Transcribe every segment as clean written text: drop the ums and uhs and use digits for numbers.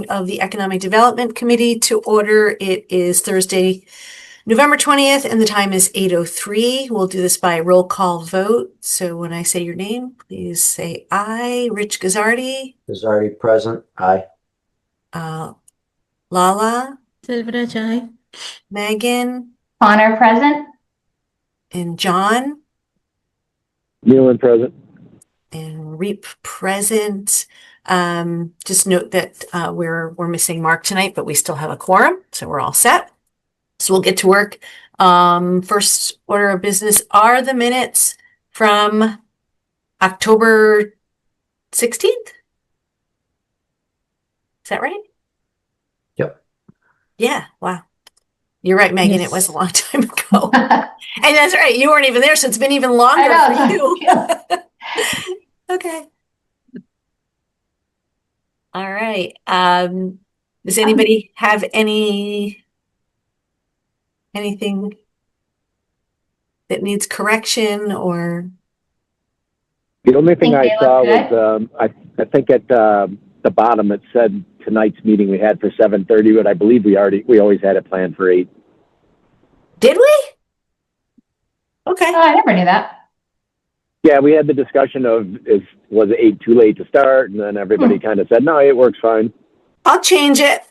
of the Economic Development Committee to order. It is Thursday, November 20th, and the time is 8:03. We'll do this by roll call vote. So when I say your name, please say aye. Rich Gazzardi. Gazzardi present. Aye. Lala. Silverage, aye. Megan. Connor present. And John. Nealon present. And Reap present. Just note that we're missing Mark tonight, but we still have a quorum, so we're all set. So we'll get to work. First order of business are the minutes from October 16th. Is that right? Yep. Yeah. Wow. You're right, Megan. Yes. It was a long time ago. And that's right. You weren't even there, so it's been even longer for you. Okay. All right. Does anybody have anything that needs correction or? The only thing I they saw look was, I think at the bottom it said tonight's meeting we had for 7:30, but I believe we always had it planned for 8. Did we? Okay. Oh, I never knew that. Yeah, we had the discussion of was 8 too late to start, and then everybody kind of said, no, 8 works fine. I'll change it.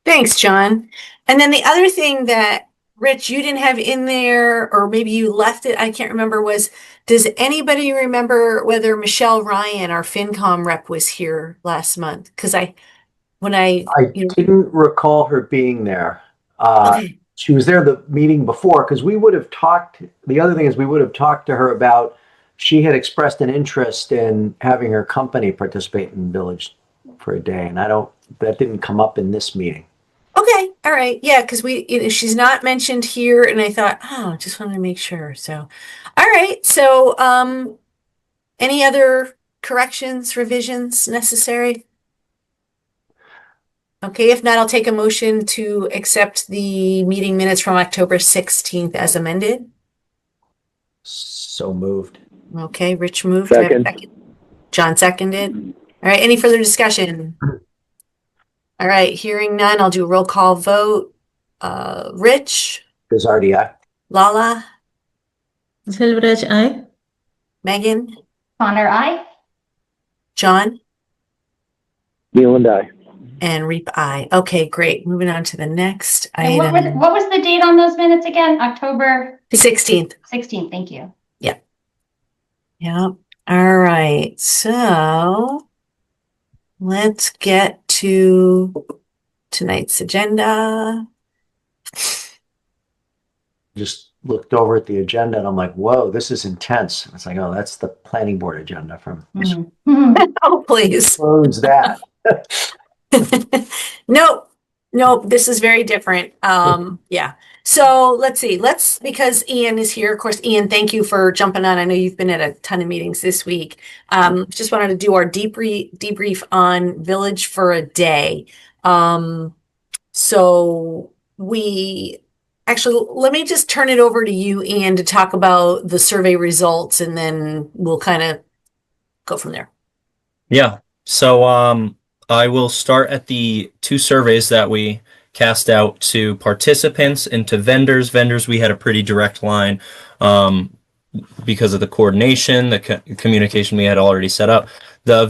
Thanks, John. And then the other thing that, Rich, you didn't have in there, or maybe you left it, I can't remember, was, does anybody remember whether Michelle Ryan, our FinCom rep, was here last month? Because I didn't recall her being there. Okay. She was there the meeting before because we would have talked. The other thing is we would have talked to her about, she had expressed an interest in having her company participate in Village for a day. And that didn't come up in this meeting. Okay. All right. Yeah. Because she's not mentioned here. And I thought, oh, just wanted to make sure. So, all right. So, any other corrections, revisions necessary? Okay. If not, I'll take a motion to accept the meeting minutes from October 16th as amended. So moved. Okay. Rich moved. Second. John seconded. All right. Any further discussion? All right. Hearing none, I'll do a roll call vote. Rich. Gazzardi, aye. Lala. Silverage, aye. Megan. Connor, aye. John. Nealon, aye. And Reap, aye. Okay, great. Moving on to the next And item. what was the date on those minutes again? October 16th. 16th. Thank you. Yeah. All right. So let's get to tonight's agenda. Just looked over at the agenda and I'm like, whoa, this is intense. It's like, oh, that's the planning board agenda from. Oh, please. Close that. Nope. This is very different. Yeah. So let's see. Because Ian is here. Of course, Ian, thank you for jumping on. I know you've been at a ton of meetings this week. Just wanted to do our debrief on Village for a day. So let me just turn it over to you, Ian, to talk about the survey results, and then we'll kind of go from there. Yeah. So I will start at the 2 surveys that we cast out to participants and to vendors. Vendors, we had a pretty direct line because of the coordination, the communication we had already set up. The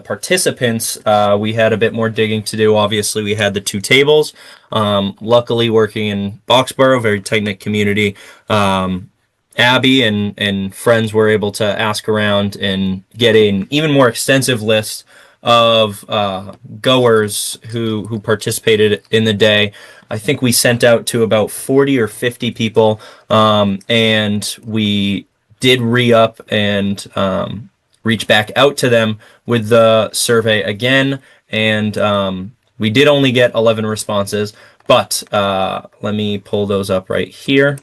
participants, we had a bit more digging to do. Obviously, we had the 2 tables. Luckily, working in Boxborough, very tight-knit community, Abby and friends were able to ask around and get an even more extensive list of goers who participated in the day. I think we sent out to about 40 or 50 people, and we did re-up and reach back out to them with the survey again, and we did only get 11 responses, but let me pull those up right here.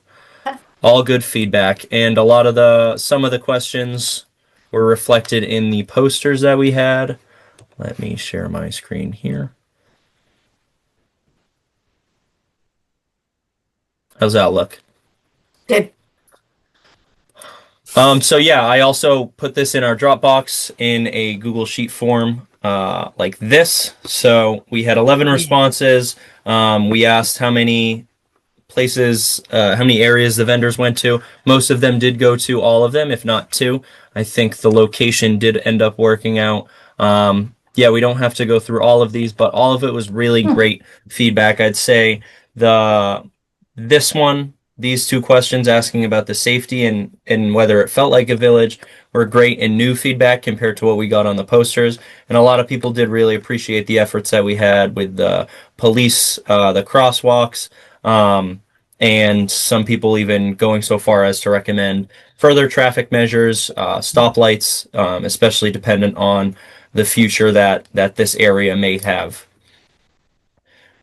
All good feedback, and some of the questions were reflected in the posters that we had. Let me share my screen here. How's that look? Good. So yeah, I also put this in our Dropbox in a Google Sheet form, like this. So we had 11 responses. We asked how many places, how many areas the vendors went to. Most of them did go to all of them, if not two. I think the location did end up working out. Yeah, we don't have to go through all of these, but all of it was really great feedback. I'd say the this one, these two questions asking about the safety and whether it felt like a village were great and new feedback compared to what we got on the posters. And a lot of people did really appreciate the efforts that we had with the police, the crosswalks, and some people even going so far as to recommend further traffic measures, stoplights, especially dependent on the future that this area may have.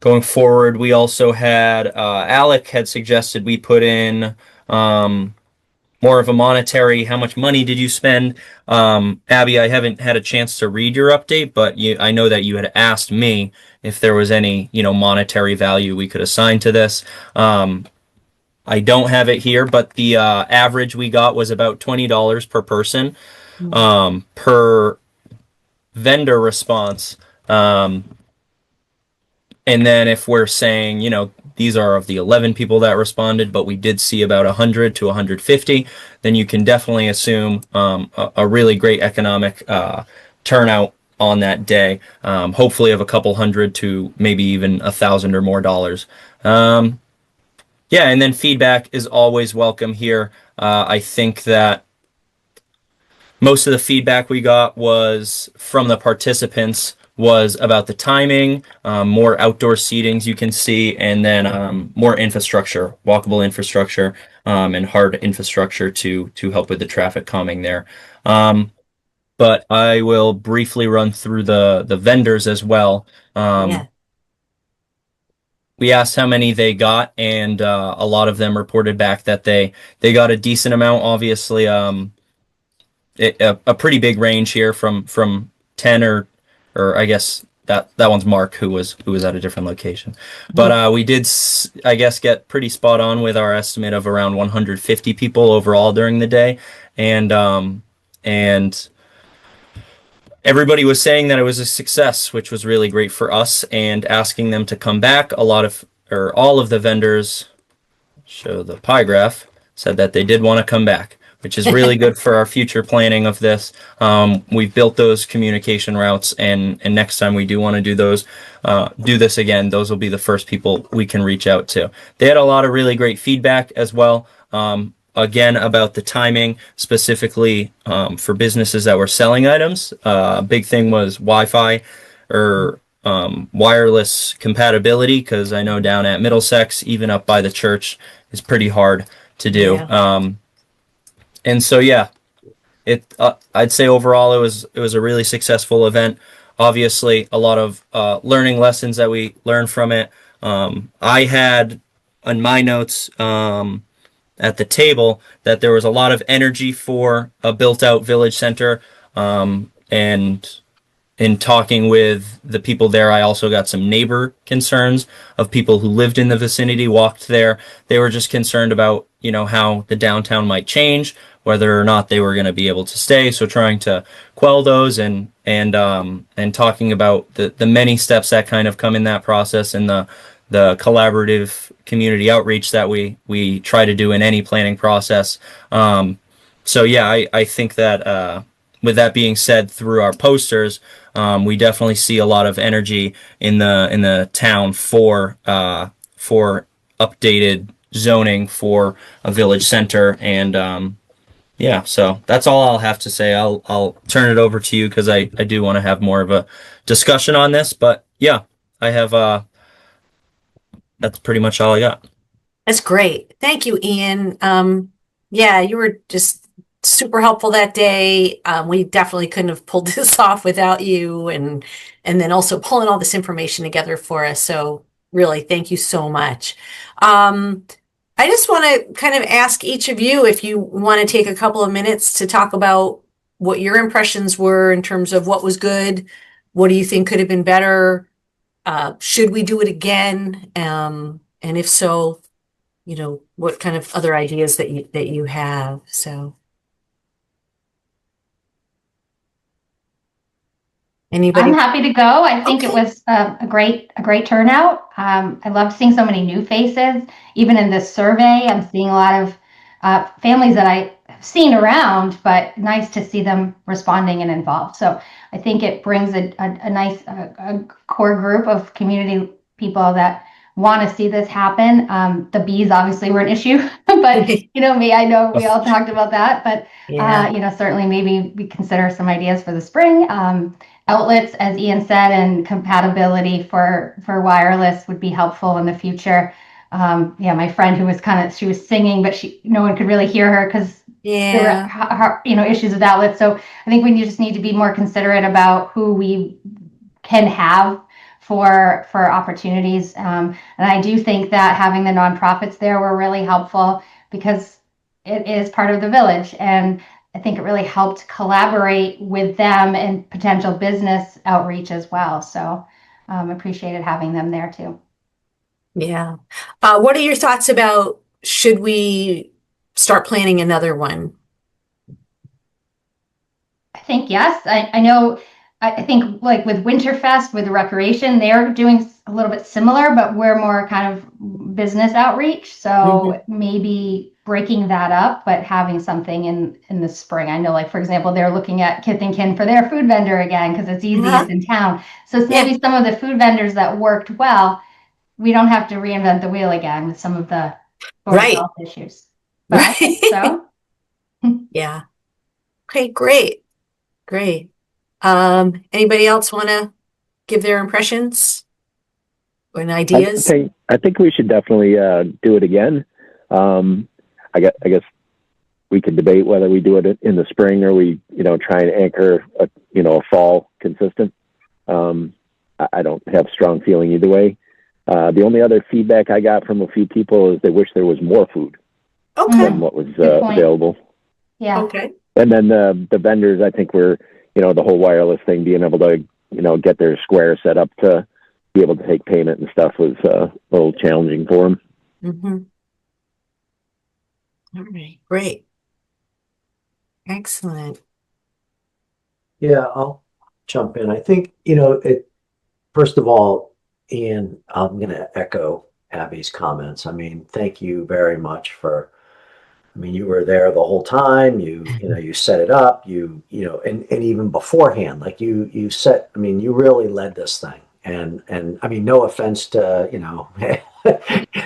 Going forward, we also had Alec had suggested we put in more of a monetary, how much money did you spend? Abby, I haven't had a chance to read your update, but I know that you had asked me if there was any, monetary value we could assign to this. I don't have it here, but the average we got was about $20 per person, per vendor response. And then if we're saying, these are of the 11 people that responded, but we did see about 100 to 150, then you can definitely assume a really great economic turnout on that day, hopefully of a couple hundred to maybe even $1,000 or more dollars. Yeah, and then feedback is always welcome here. I think that most of the feedback we got was from the participants was about the timing, more outdoor seatings you can see, and then more infrastructure, walkable infrastructure, and hard infrastructure to help with the traffic calming there. But I will briefly run through the vendors as well. Yeah. We asked how many they got, and a lot of them reported back that they got a decent amount. Obviously, a pretty big range here from 10 or I guess that one's Mark who was at a different location. But we did, I guess, get pretty spot on with our estimate of around 150 people overall during the day, and everybody was saying that it was a success, which was really great for us, and asking them to come back. All of the vendors, show the pie graph, said that they did want to come back, which is really good for our future planning of this. We've built those communication routes, and next time we do want to do this again, those will be the first people we can reach out to. They had a lot of really great feedback as well. Again, about the timing, specifically for businesses that were selling items. Big thing was Wi-Fi or wireless compatibility, because I know down at Middlesex, even up by the church, is pretty hard to do. Yeah. And so, yeah, I'd say overall it was a really successful event. Obviously, a lot of learning lessons that we learned from it. I had on my notes at the table that there was a lot of energy for a built-out village center, and in talking with the people there, I also got some neighbor concerns of people who lived in the vicinity, walked there. They were just concerned about, how the downtown might change, whether or not they were going to be able to stay. So trying to quell those and talking about the many steps that kind of come in that process, and the collaborative community outreach that we try to do in any planning process. So yeah, I think that with that being said, through our posters, we definitely see a lot of energy in the town for updated zoning for a village center. And yeah, so that's all I'll have to say. I'll turn it over to you, because I do want to have more of a discussion on this. But yeah, I have that's pretty much all I got. That's great. Thank you, Ian. Yeah, you were just super helpful that day. We definitely couldn't have pulled this off without you, and then also pulling all this information together for us. So really, thank you so much. I just want to kind of ask each of you if you want to take a couple of minutes to talk about what your impressions were in terms of what was good, what do you think could have been better, should we do it again, and if so, what kind of other ideas that you have. So Anybody? I'm happy to go. I think it was a great turnout. I loved seeing so many new faces. Even in this survey, I'm seeing a lot of families that I have seen around, but nice to see them responding and involved. So I think it brings a nice core group of community people that want to see this happen. The bees obviously were an issue, but me, I know we all talked about that, but certainly maybe we consider some ideas for the spring. Outlets, as Ian said, and compatibility for wireless would be helpful in the future. My friend who was she was singing, but no one could really hear her because there were issues with outlets. So I think we just need to be more considerate about who we can have for opportunities. And I do think that having the nonprofits there were really helpful because it is part of the village, and I think it really helped collaborate with them and potential business outreach as well. So appreciated having them there too. Yeah. What are your thoughts about, should we start planning another one? I think yes. I know. I think like with Winterfest, with the recreation, they're doing a little bit similar, but we're more kind of business outreach. So maybe breaking that up, but having something in the spring. I know, like, for example, they're looking at Kith and Kin for their food vendor again because it's easiest in town. So it's maybe some of the food vendors that worked well, we don't have to reinvent the wheel again with some of the health issues. But I think so. Yeah. Okay, great. Anybody else want to give their impressions and ideas? I think we should definitely do it again. I guess we could debate whether we do it in the spring or we try and anchor a fall consistent. I don't have strong feeling either way. The only other feedback I got from a few people is they wish there was more food than what was available. Yeah. Okay. And then the vendors, I think we're, the whole wireless thing, being able to, get their square set up to be able to take payment and stuff was a little challenging for them. Mm-hmm. All right, great. Excellent. Yeah, I'll jump in. I think, first of all, Ian, I'm going to echo Abby's comments. I mean, thank you very much you were there the whole time. You set it up, and even beforehand, like you really led this thing. And I mean, no offense to,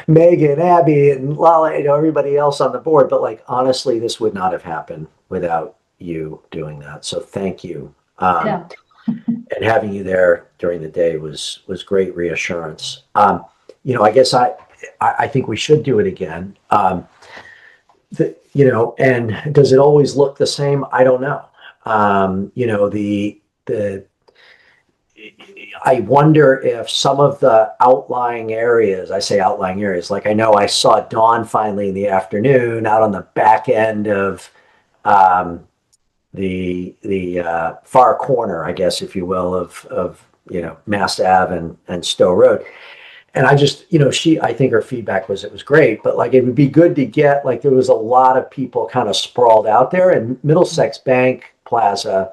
Megan, Abby, and Lala, everybody else on the board, but like, honestly, this would not have happened without you doing that. So thank you. And having you there during the day was great reassurance. I guess I think we should do it again. And does it always look the same? I don't know. I wonder if some of the outlying areas, I say outlying areas, like I know I saw Dawn finally in the afternoon out on the back end of the far corner, I guess, if you will, of Mass Ave and Stowe Road. And I just, I think her feedback was it was great, but like it would be good to get, like, there was a lot of people kind of sprawled out there, and Middlesex Bank Plaza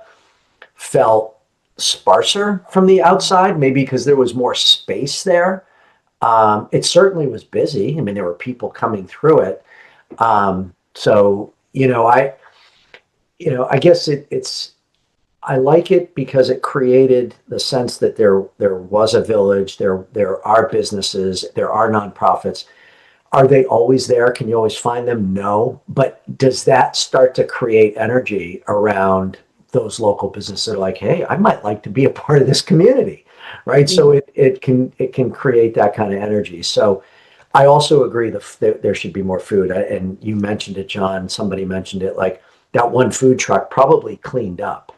felt sparser from the outside, maybe because there was more space there. It certainly was busy. I mean, there were people coming through it. So, I guess it's, I like it because it created the sense that there was a village, there are businesses, there are nonprofits. Are they always there? Can you always find them? No. But does that start to create energy around those local businesses that are like, hey, I might like to be a part of this community, right? Mm-hmm. So it can create that kind of energy. So I also agree that there should be more food. And you mentioned it, John, somebody mentioned it, like that one food truck probably cleaned up.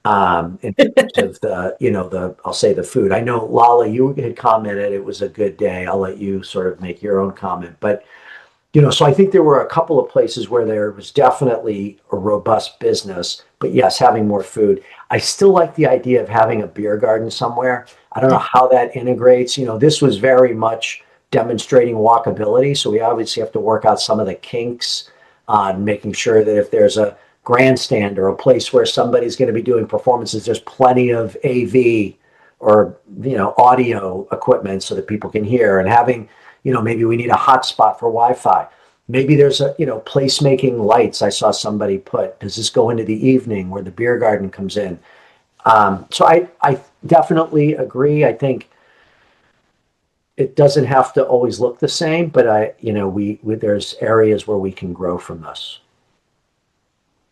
In terms of I'll say the food. I know, Lala, you had commented it was a good day. I'll let you sort of make your own comment. But, so I think there were a couple of places where there was definitely a robust business, but yes, having more food. I still like the idea of having a beer garden somewhere. I don't know how that integrates. This was very much demonstrating walkability. So we obviously have to work out some of the kinks on making sure that if there's a grandstand or a place where somebody's going to be doing performances. There's plenty of AV or, audio equipment so that people can hear, and having, maybe we need a hotspot for Wi-Fi. Maybe there's a, placemaking lights. I saw somebody put, does this go into the evening where the beer garden comes in? So I definitely agree. I think it doesn't have to always look the same, but there's areas where we can grow from this.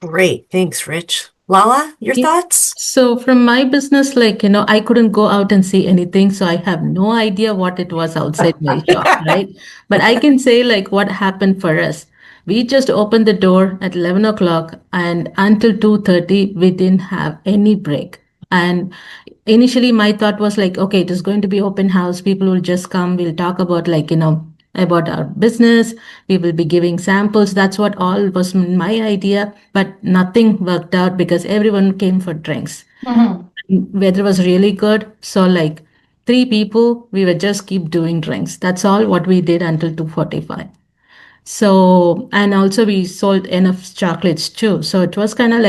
Great. Thanks, Rich. Lala, your Yeah. thoughts? So from my business, I couldn't go out and see anything, so I have no idea what it was outside my shop, right? But I can say what happened for us. We just opened the door at 11 o'clock, and until 2:30, we didn't have any break. And initially my thought was okay, it is going to be open house. People will just come. We'll talk about about our business. We will be giving samples. That's what all was my idea, but nothing worked out because everyone came for drinks. Weather was really good. So 3 people, we would just keep doing drinks. That's all what we did until 2:45. So, and also we sold enough chocolates too. So it was kind of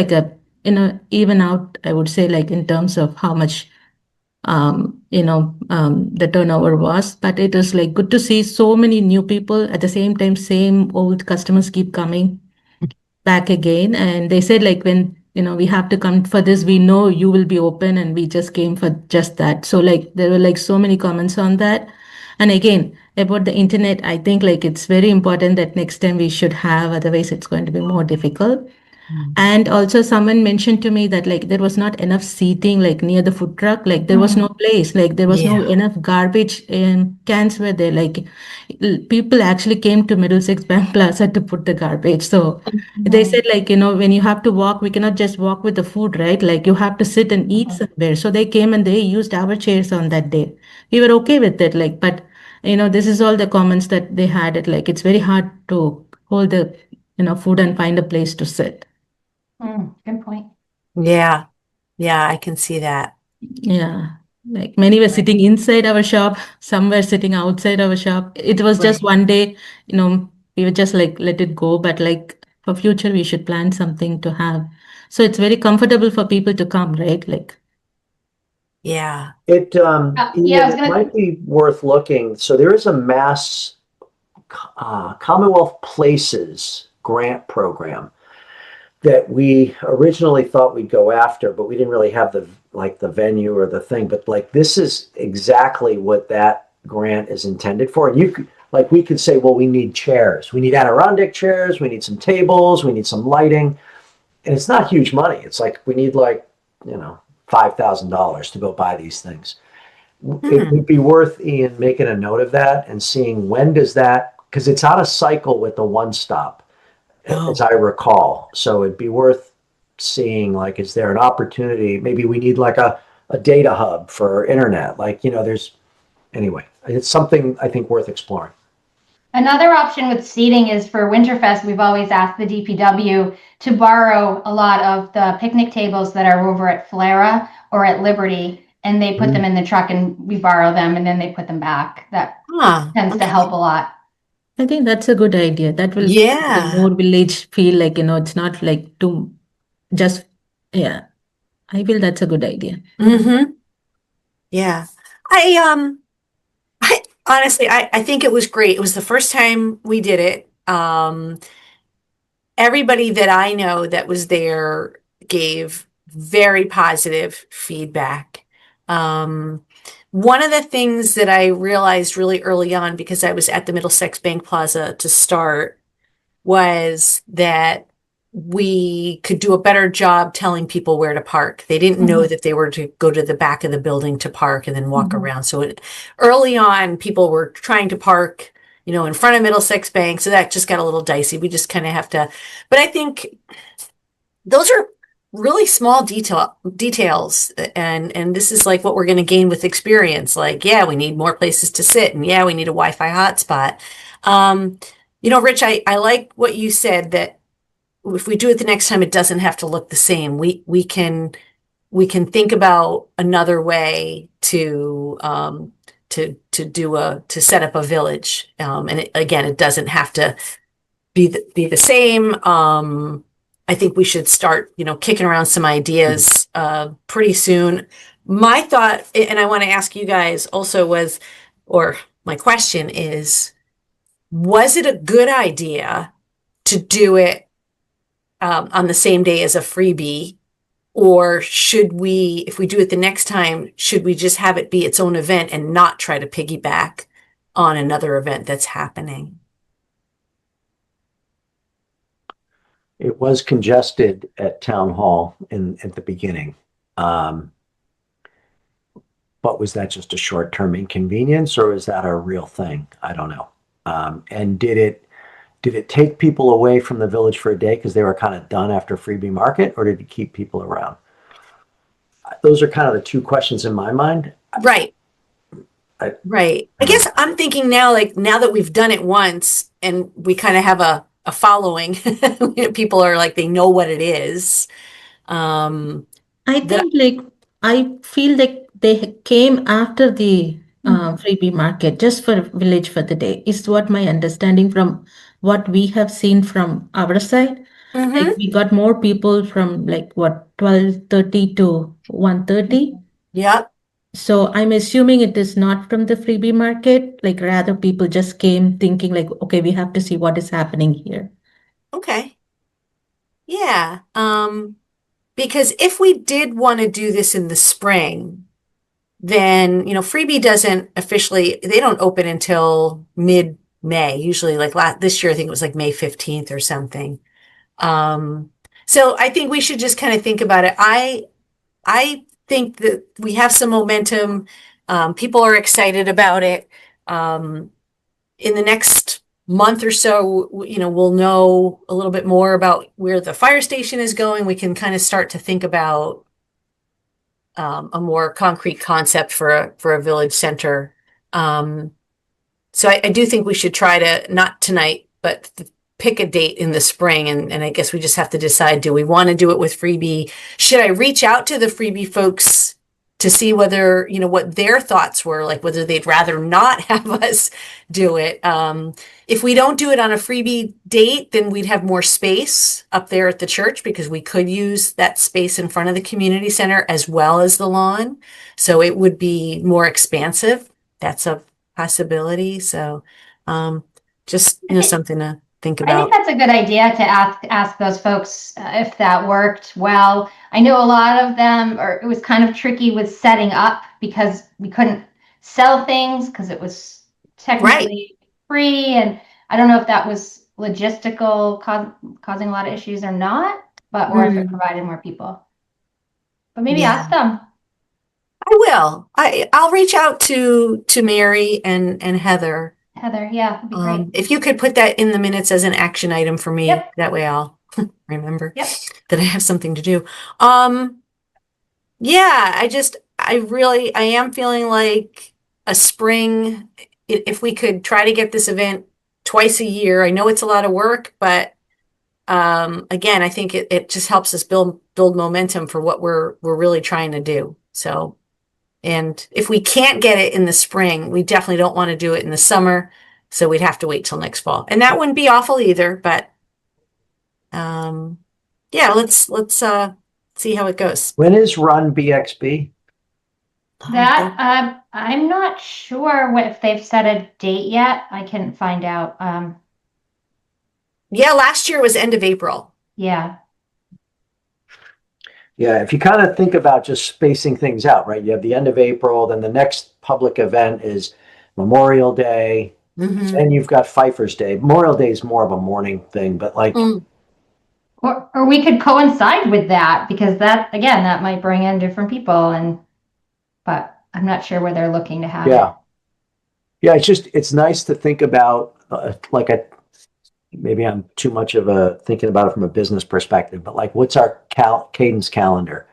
even out, I would say, in terms of how much the turnover was. But it was good to see so many new people at the same time. Same old customers keep coming back again, and they said when we have to come for this, we know you will be open, and we just came for just that. So there were so many comments on that. And again, about the internet, I think it's very important that next time we should have, otherwise it's going to be more difficult. And also someone mentioned to me that there was not enough seating near the food truck. There was no place. There was no Yeah. enough garbage cans were there. People actually came to Middlesex Bank Plaza to put the garbage. So they said when you have to walk, we cannot just walk with the food, right? You have to sit and eat somewhere. So they came and they used our chairs on that day. We were okay with it. But this is all the comments that they had. It's very hard to hold the food and find a place to sit. Good point. Yeah. Yeah, I can see that. Yeah, many were sitting inside our shop, some were sitting outside our shop. It was just Right. one day, we would just let it go. But for future, we should plan something to have. So it's very comfortable for people to come, right? Yeah. It, Yeah, I was Ian, it gonna. might be worth looking. So there is a Mass Commonwealth Places grant program that we originally thought we'd go after, but we didn't really have the venue or the thing. But this is exactly what that grant is intended for. And we could say, well, we need chairs, we need Adirondack chairs, we need some tables, we need some lighting, and it's not huge money. It's we need $5,000 to go buy these things. It would be worth, Ian, making a note of that and seeing when does that, because it's on a cycle with the One Stop, as I recall. So it'd be worth seeing, is there an opportunity? Maybe we need a data hub for internet. Anyway, it's something I think worth exploring. Another option with seating is for Winterfest. We've always asked the DPW to borrow a lot of the picnic tables that are over at Flara or at Liberty, and they put them in the truck and we borrow them and then they put them back. That tends to help a lot. I think that's a good idea. That will make the more village feel it's not too just, yeah. I feel that's a good idea. Yeah. I honestly, I think it was great. It was the first time we did it. Everybody that I know that was there gave very positive feedback. One of the things that I realized really early on, because I was at the Middlesex Bank Plaza to start, was that we could do a better job telling people where to park. They didn't know that they were to go to the back of the building to park and then walk around. So early on, people were trying to park, in front of Middlesex Bank. So that just got a little dicey. We just kind of have to, but I think those are really small details. And this is what we're going to gain with experience. Yeah, we need more places to sit, and yeah, we need a Wi-Fi hotspot. Rich, I like what you said, that if we do it the next time, it doesn't have to look the same. We can think about another way to set up a village. And again, it doesn't have to be the same. I think we should start, kicking around some ideas pretty soon. My thought, and I want to ask you guys also or my question is, was it a good idea to do it on the same day as a freebie? Or should we, if we do it the next time, should we just have it be its own event and not try to piggyback on another event that's happening? It was congested at town hall at the beginning. But was that just a short-term inconvenience, or is that a real thing? I don't know. And did it take people away from the village for a day because they were kind of done after freebie market, or did it keep people around? Those are kind of the two questions in my mind. Right. Right. I guess I'm thinking now, like now that we've done it once and we kind of have a following, people are like, they know what it is. I think like I feel like they came after the freebie market just for village for the day is what my understanding from what we have seen from our side. Like we got more people from like what 12:30 to 1:30. Yep. So I'm assuming it is not from the freebie market, like rather people just came thinking like, okay, we have to see what is happening here. Okay. Yeah. Because if we did want to do this in the spring, then, freebie doesn't officially, they don't open until mid-May, usually like this year, I think it was like May 15th or something. So I think we should just kind of think about it. I think that we have some momentum. People are excited about it. In the next month or so, we'll know a little bit more about where the fire station is going. We can kind of start to think about a more concrete concept for a village center. So I do think we should try to, not tonight, but pick a date in the spring. And I guess we just have to decide, do we want to do it with freebie? Should I reach out to the freebie folks to see whether, what their thoughts were, like whether they'd rather not have us do it? If we don't do it on a freebie date, then we'd have more space up there at the church because we could use that space in front of the community center as well as the lawn. So it would be more expansive. That's a possibility. So just, something to think I about. think that's a good idea to ask those folks if that worked well. I know a lot of them, or it was kind of tricky with setting up because we couldn't sell things because it was technically free, and I don't know if that was logistical causing a lot of issues or not, but or if it provided more people. But maybe ask them. I will. I'll reach out to Mary and Heather. Heather, yeah, that'd be great. If you could put that in the minutes as an action item for me, Yep. that way I'll remember Yep. that I have something to do. Yeah, I am feeling like a spring, if we could try to get this event twice a year. I know it's a lot of work, but again, I think it just helps us build momentum for what we're really trying to do. So, and if we can't get it in the spring, we definitely don't want to do it in the summer. So we'd have to wait till next fall, and that wouldn't be awful either. But yeah, let's see how it goes. When is Run BXB? That I'm not sure if they've set a date yet. I can find out. Yeah, last year was end of April. Yeah. Yeah, if you kind of think about just spacing things out, right? You have the end of April, then the next public event is Memorial Day, then you've got Pfeiffer's Day. Memorial Day is more of a morning thing, but like... Or we could coincide with that, because that, again, that might bring in different people, but I'm not sure where they're looking to have it. Yeah, it's nice to think about maybe I'm too much of thinking about it from a business perspective, but like, what's our cadence calendar?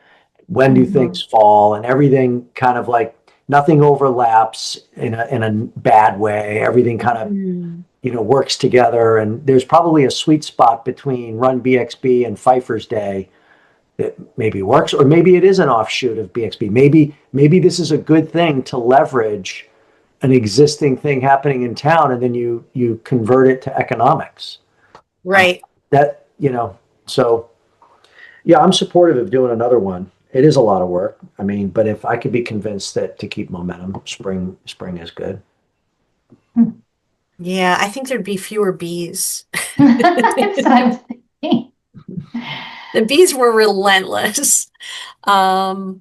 When do things fall? And everything kind of like, nothing overlaps in a bad way. Everything kind of, works together. And there's probably a sweet spot between Run BXB and Pfeiffer's Day that maybe works, or maybe it is an offshoot of BXB. Maybe this is a good thing to leverage an existing thing happening in town, and then you convert it to economics. Right. So Yeah, I'm supportive of doing another one. It is a lot of work. I mean, but if I could be convinced that to keep momentum, spring is good. Yeah, I think there'd be fewer bees. That's what I was thinking. The bees were relentless. All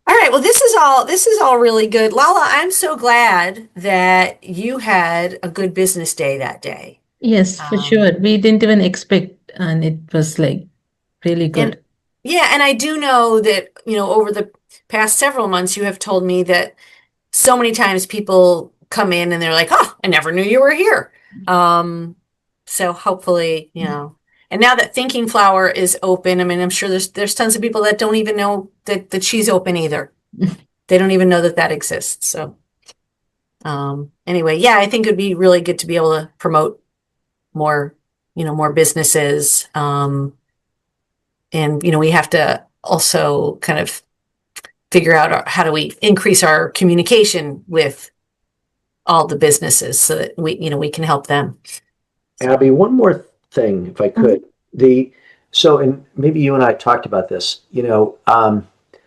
right, well, this is all really good. Lala, I'm so glad that you had a good business day that day. Yes, for Um, sure. We didn't even expect, and it was like really and good. yeah, and I do know that, over the past several months, you have told me that so many times people come in and they're like, "Oh, I never knew you were here." Um, so hopefully, and now that Thinking Flower is open, I mean, I'm sure there's tons of people that don't even know that she's open either. They don't even know that exists. So, anyway, yeah, I think it'd be really good to be able to promote more, more businesses. And we have to also kind of figure out how do we increase our communication with all the businesses so that we can help them. Abby, one more thing, if I could. And maybe you and I talked about this,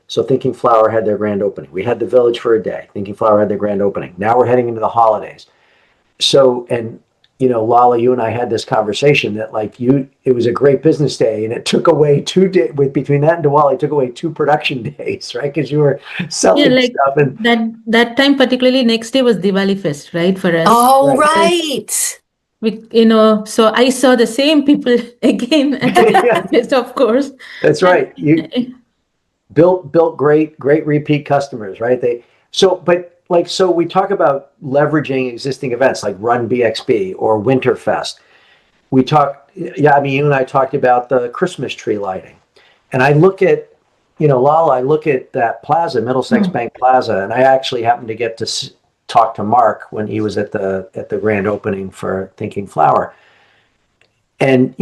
so Thinking Flower had their grand opening. We had the village for a day. Thinking Flower had their grand opening. Now we're heading into the holidays. So, and Lala, you and I had this conversation that it was a great business day, and it took away 2 days between that and Diwali, it took away 2 production days, right? Because you were Yeah, selling like stuff and that time, particularly next day was Diwali Fest, right, for us. Oh, right. right. So I saw the same people again at the Yeah, Diwali Fest, of course. that's right. You built great repeat customers, right? So we talk about leveraging existing events like Run BXB or Winterfest. I mean, you and I talked about the Christmas tree lighting. And I look at, Lala, I look at that plaza, Middlesex Bank Plaza, and I actually happened to get to talk to Mark when he was at the grand opening for Thinking Flower. And,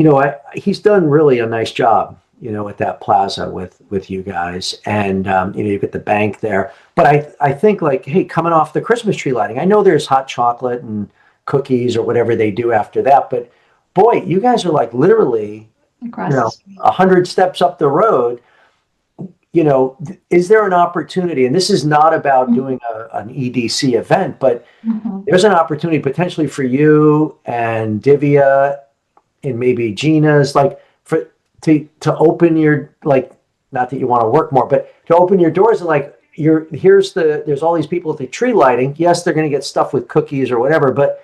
he's done really a nice job, at that plaza with you guys. And, you've got the bank there. But I think hey, coming off the Christmas tree lighting, I know there's hot chocolate and cookies or whatever they do after that. But boy, you guys are literally, Across the street. 100 steps up the road. Is there an opportunity, and this is not about doing an EDC event, but there's an opportunity potentially for you and Divya and maybe Gina's to open your not that you want to work more, but to open your doors and there's all these people at the tree lighting. Yes, they're going to get stuff with cookies or whatever, but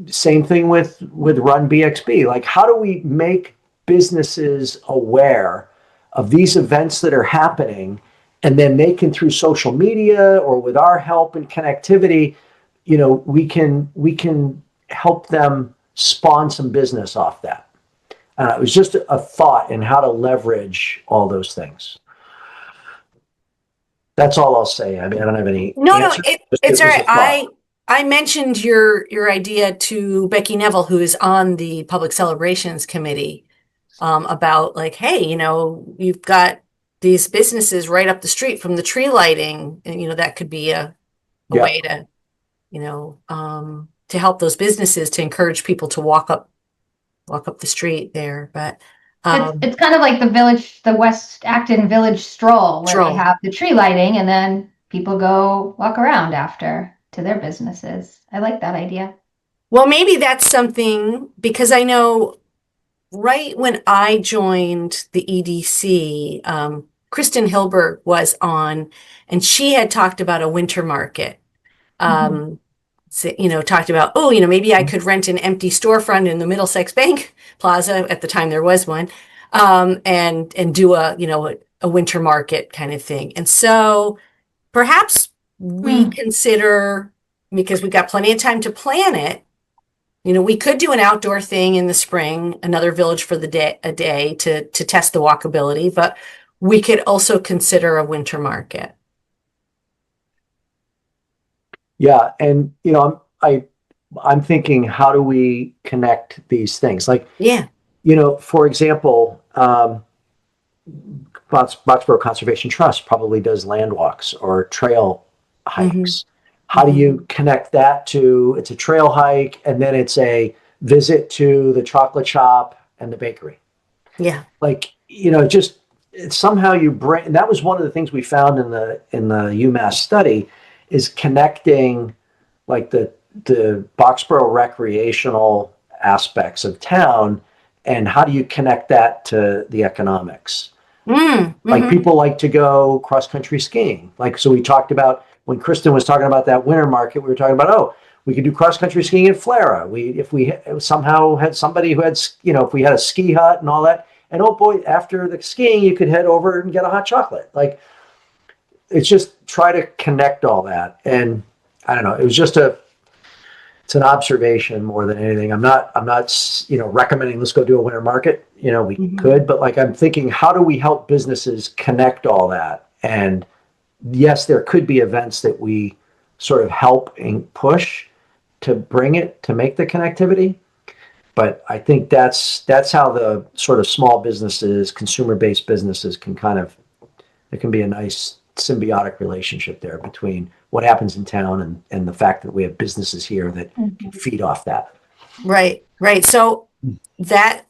same thing with Run BXB. How do we make businesses aware of these events that are happening, and then they can, through social media or with our help and connectivity, we can help them spawn some business off that. It was just a thought in how to leverage all those things. That's all I'll say. I mean, I don't have any No, answers. it's all was a right. thought. I mentioned your idea to Becky Neville, who is on the Public Celebrations Committee, about hey, you've got these businesses right up the street from the tree lighting, and that could be a Yeah. way to help those businesses, to encourage people to walk up the street there. But It's kind of like the West Acton Village Stroll, where they have the tree lighting and then people go walk around after to their businesses. I like that idea. Well, maybe that's something, because I know right when I joined the EDC, Kristen Hilberg was on, and she had talked about a winter market. Talked about, maybe I could rent an empty storefront in the Middlesex Bank Plaza, at the time there was one, and do a winter market kind of thing. And so perhaps we consider, because we got plenty of time to plan it, we could do an outdoor thing in the spring, another village for a day to test the walkability, but we could also consider a winter market. Yeah, and I'm thinking, how do we connect these things? For example, Boxborough Conservation Trust probably does land walks or trail hikes. How do you connect that to, it's a trail hike and then it's a visit to the chocolate shop and the bakery? Yeah. just somehow you bring, and that was one of the things we found in the UMass study, is connecting like the Boxborough recreational aspects of town, and how do you connect that to the economics? Like people like to go cross country skiing. Like, so we talked about, when Kristen was talking about that winter market, we were talking about, oh, we could do cross country skiing in Flara. If we somehow had somebody who had, if we had a ski hut and all that, and oh boy, after the skiing, you could head over and get a hot chocolate. Like, it's just try to connect all that. And I don't know, it was just it's an observation more than anything. I'm not, recommending let's go do a winter market. We could, but like, I'm thinking, how do we help businesses connect all that? And yes, there could be events that we sort of help and push to bring it, to make the connectivity. But I think that's how the sort of small businesses, consumer-based businesses there can be a nice symbiotic relationship there between what happens in town and the fact that we have businesses here that can feed off that. Right. So that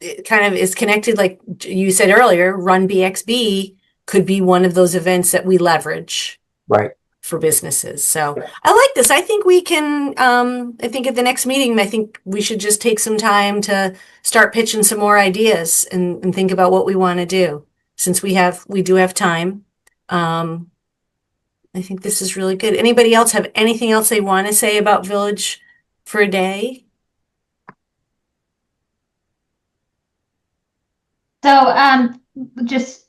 it kind of is connected, like you said earlier, Run BXB could be one of those events that we leverage. Right. For businesses. So I like this. I think we can, I think at the next meeting, I think we should just take some time to start pitching some more ideas and think about what we want to do, since we do have time. I think this is really good. Anybody else have anything else they want to say about Village for a Day? So just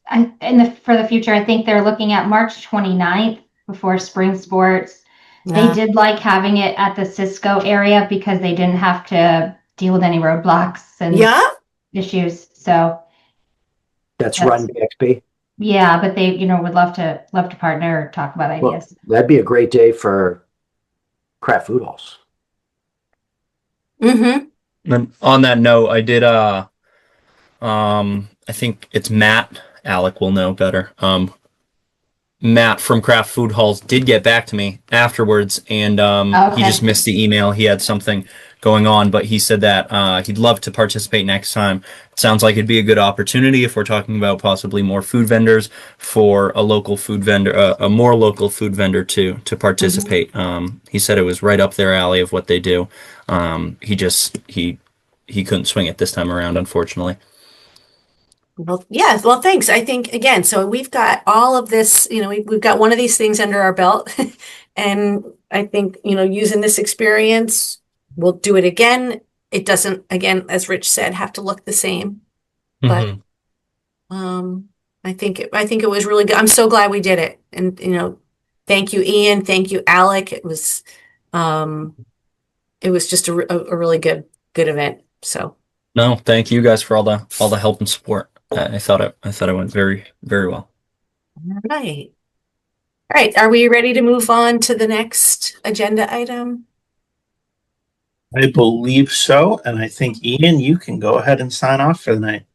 for the future, I think they're looking at March 29th before spring sports. Yeah. They did like having it at the Cisco area because they didn't have to deal with any roadblocks and issues. So that's Run BXB. Yeah, but they, would love to partner or talk about ideas. Well, that'd be a great day for craft food halls. And on that note, I did I think it's Matt. Alec will know better. Matt from Craft Food Halls did get back to me afterwards, and he just missed the email. He had something going on, but he said that he'd love to participate next time. It sounds like it'd be a good opportunity if we're talking about possibly more food vendors, for a local food vendor, a more local food vendor to participate. He said it was right up their alley of what they do. He couldn't swing it this time around, unfortunately. Well, yeah. Well, thanks. I think, again, so we've got all of this, we've got one of these things under our belt. And I think, using this experience, we'll do it again. It doesn't, again, as Rich said, have to look the same. But I think it was really good. I'm so glad we did it. And, thank you, Ian. Thank you, Alec. It was just a really good event. So. No, thank you guys for all the help and support. I thought it went very, very well. All right. Are we ready to move on to the next agenda item? I believe so. And I think, Ian, you can go ahead and sign off for the night.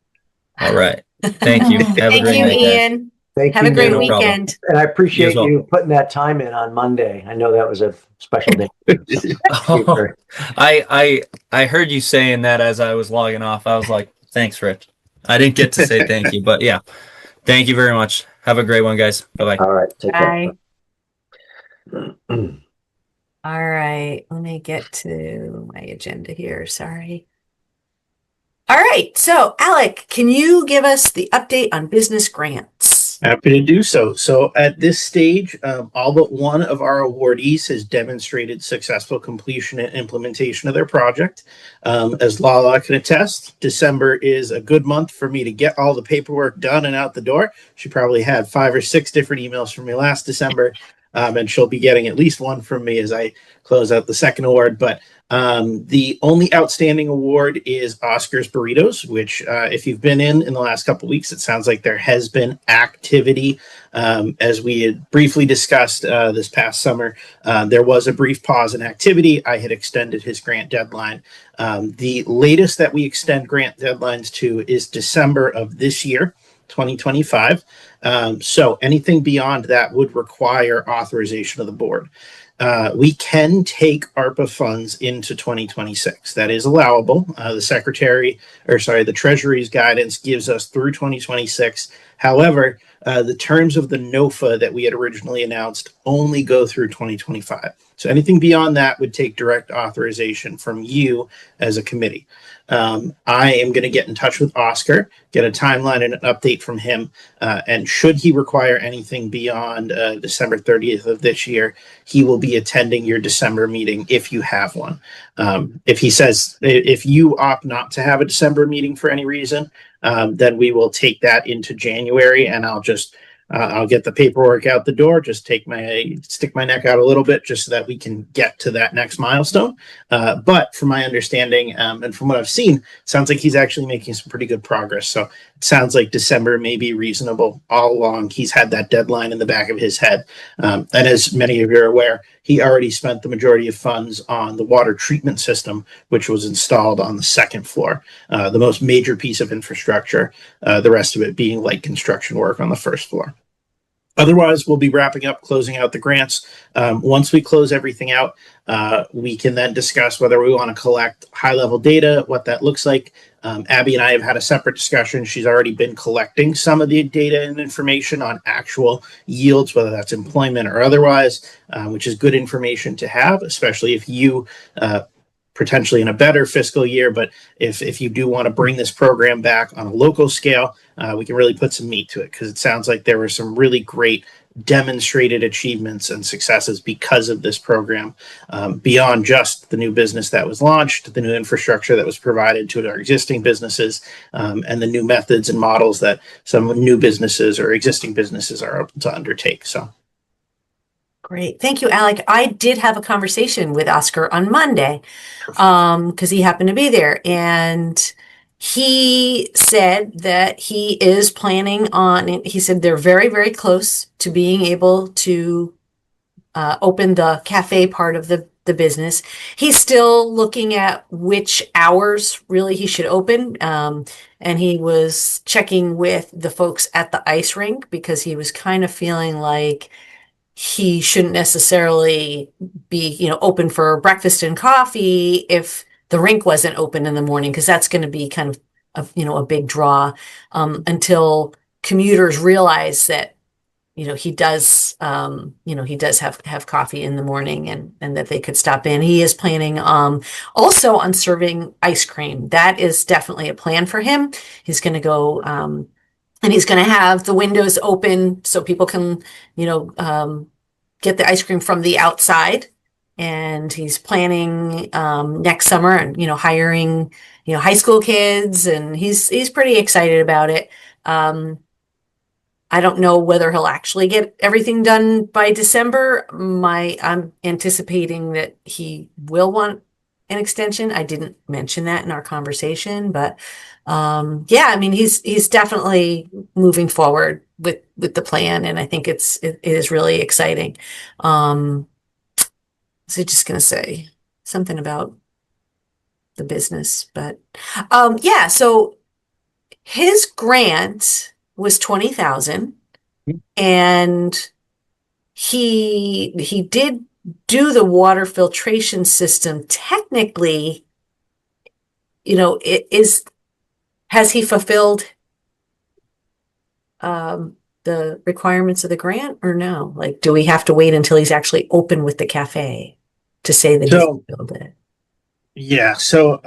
All right. Thank you. Have a great night, Ian. Thank Have you. a great No problem. weekend. And I appreciate You as well. you putting that time in on Monday. I know that was a special day. Oh, I heard you saying that as I was logging off. I was like, thanks, Rich. I didn't get to say thank you, but yeah. Thank you very much. Have a great one, guys. Bye-bye. All right. Take care. Bye. All right. Let me get to my agenda here. Sorry. All right. So, Alec, can you give us the update on business grants? Happy to do so. So at this stage, all but one of our awardees has demonstrated successful completion and implementation of their project. As Lala can attest, December is a good month for me to get all the paperwork done and out the door. She probably had 5 or 6 different emails from me last December, and she'll be getting at least one from me as I close out the second award. But the only outstanding award is Oscar's Burritos, which if you've been in the last couple of weeks, it sounds like there has been activity. As we had briefly discussed this past summer, there was a brief pause in activity. I had extended his grant deadline. The latest that we extend grant deadlines to is December of this year, 2025. So anything beyond that would require authorization of the board. we can take ARPA funds into 2026. That is allowable. The Treasury's guidance gives us through 2026. However, the terms of the NOFA that we had originally announced only go through 2025. So anything beyond that would take direct authorization from you as a committee. I am going to get in touch with Oscar, get a timeline and an update from him. And should he require anything beyond December 30th of this year, he will be attending your December meeting if you have one. If you opt not to have a December meeting for any reason, then we will take that into January, and I'll get the paperwork out the door, just stick my neck out a little bit just so that we can get to that next milestone. But from my understanding, and from what I've seen, it sounds like he's actually making some pretty good progress. So it sounds like December may be reasonable. All along, he's had that deadline in the back of his head. And as many of you are aware, he already spent the majority of funds on the water treatment system, which was installed on the second floor, the most major piece of infrastructure, the rest of it being light construction work on the first floor. Otherwise, we'll be wrapping up, closing out the grants. Once we close everything out, we can then discuss whether we want to collect high-level data, what that looks like. Abby and I have had a separate discussion. She's already been collecting some of the data and information on actual yields, whether that's employment or otherwise, which is good information to have, especially if you potentially in a better fiscal year. But if you do want to bring this program back on a local scale, we can really put some meat to it, because it sounds like there were some really great demonstrated achievements and successes because of this program, beyond just the new business that was launched, the new infrastructure that was provided to our existing businesses, and the new methods and models that some new businesses or existing businesses are able to undertake. So. Great. Thank you, Alec. I did have a conversation with Oscar on Monday, because he happened to be there, and he said that he is planning on, he said they're very, very close to being able to open the cafe part of the business. He's still looking at which hours really he should open. And he was checking with the folks at the ice rink, because he was kind of feeling like he shouldn't necessarily be, open for breakfast and coffee if the rink wasn't open in the morning, because that's going to be kind of a big draw, until commuters realize that, he does have coffee in the morning, and that they could stop in. He is planning also on serving ice cream. That is definitely a plan for him. He's going to go, and he's going to have the windows open so people can, get the ice cream from the outside. And he's planning next summer and, hiring, high school kids, and he's pretty excited about it. I don't know whether he'll actually get everything done by December. I'm anticipating that he will want an extension. I didn't mention that in our conversation, but he's definitely moving forward with the plan, and I think it is really exciting. So just going to say something about the business, but so his grant was $20,000, and he did do the water filtration system. Technically, has he fulfilled the requirements of the grant, or no? Like, do we have to wait until he's actually open with the cafe to say that he's fulfilled it? Yeah. So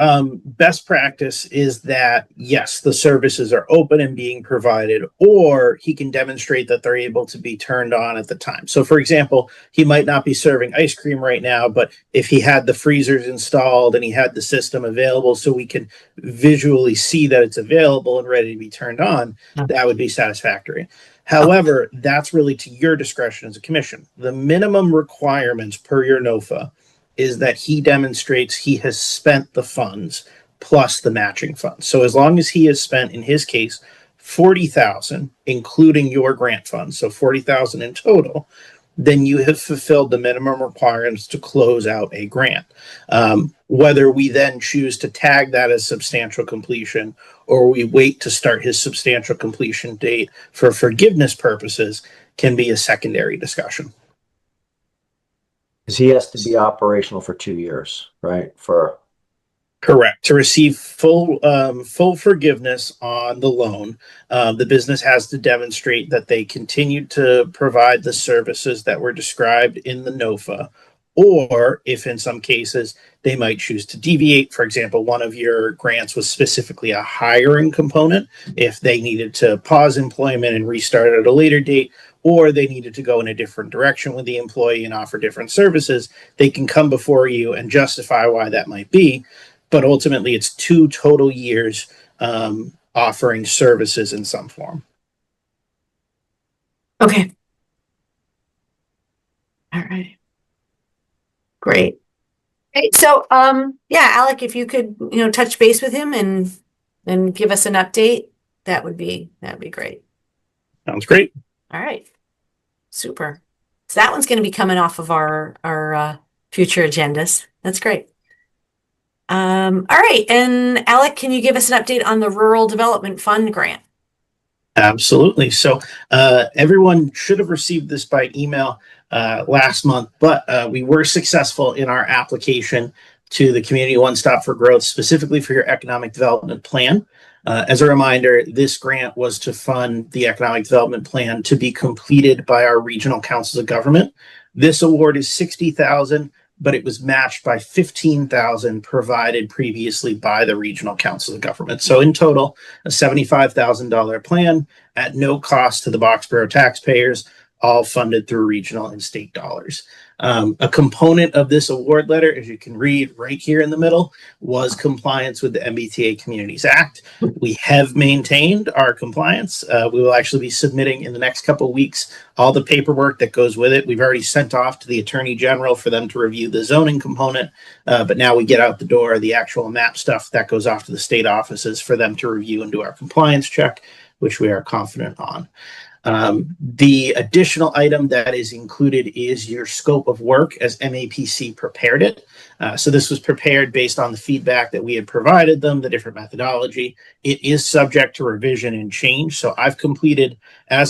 best practice is that, yes, the services are open and being provided, or he can demonstrate that they're able to be turned on at the time. So, for example, he might not be serving ice cream right now, but if he had the freezers installed and he had the system available so we can visually see that it's available and ready to be turned on, that would be satisfactory. However, that's really to your discretion as a commission. The minimum requirements per your NOFA is that he demonstrates he has spent the funds plus the matching funds. So as long as he has spent, in his case, $40,000, including your grant funds, so $40,000 in total, then you have fulfilled the minimum requirements to close out a grant. Whether we then choose to tag that as substantial completion, or we wait to start his substantial completion date for forgiveness purposes, can be a secondary discussion. Because he has to be operational for 2 years, right? Correct. To receive full forgiveness on the loan, the business has to demonstrate that they continued to provide the services that were described in the NOFA, or if in some cases they might choose to deviate. For example, one of your grants was specifically a hiring component. If they needed to pause employment and restart at a later date, or they needed to go in a different direction with the employee and offer different services, they can come before you and justify why that might be. But ultimately, it's 2 total years offering services in some form. Okay. All right. Great. Okay, so yeah, Alec, if you could, touch base with him and give us an update, that'd be great. Sounds great. All right. Super. So that one's going to be coming off of our future agendas. That's great. All right. And Alec, can you give us an update on the Rural Development Fund grant? Absolutely. So everyone should have received this by email last month, but we were successful in our application to the Community One Stop for Growth, specifically for your economic development plan. As a reminder, this grant was to fund the economic development plan to be completed by our regional councils of government. This award is $60,000, but it was matched by $15,000 provided previously by the regional councils of government. So in total, a $75,000 plan at no cost to the Boxborough taxpayers, all funded through regional and state dollars. A component of this award letter, as you can read right here in the middle, was compliance with the MBTA Communities Act. We have maintained our compliance. We will actually be submitting in the next couple of weeks all the paperwork that goes with it. We've already sent off to the Attorney General for them to review the zoning component, but now we get out the door the actual map stuff that goes off to the state offices for them to review and do our compliance check, which we are confident on. The additional item that is included is your scope of work as MAPC prepared it. So this was prepared based on the feedback that we had provided them, the different methodology. It is subject to revision and change. So as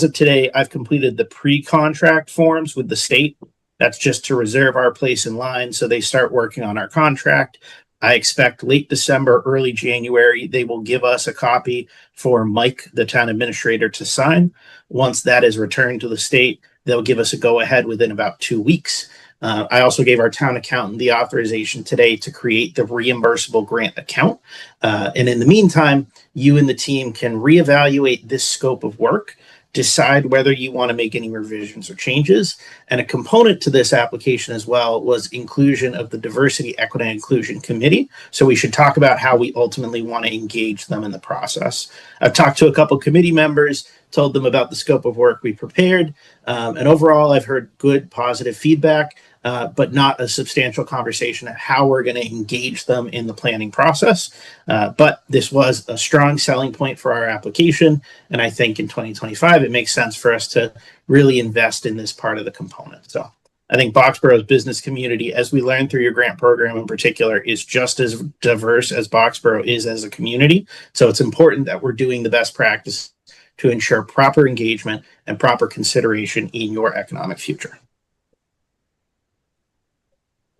of today, I've completed the pre-contract forms with the state. That's just to reserve our place in line so they start working on our contract. I expect late December, early January, they will give us a copy for Mike, the town administrator, to sign. Once that is returned to the state, they'll give us a go-ahead within about 2 weeks. I also gave our town accountant the authorization today to create the reimbursable grant account. And in the meantime, you and the team can reevaluate this scope of work, decide whether you want to make any revisions or changes. And a component to this application as well was inclusion of the Diversity, Equity, and Inclusion Committee. So we should talk about how we ultimately want to engage them in the process. I've talked to a couple committee members, told them about the scope of work we prepared. And overall, I've heard good, positive feedback, but not a substantial conversation of how we're going to engage them in the planning process. But this was a strong selling point for our application. And I think in 2025, it makes sense for us to really invest in this part of the component. So I think Boxborough's business community, as we learned through your grant program in particular, is just as diverse as Boxborough is as a community. So it's important that we're doing the best practice to ensure proper engagement and proper consideration in your economic future.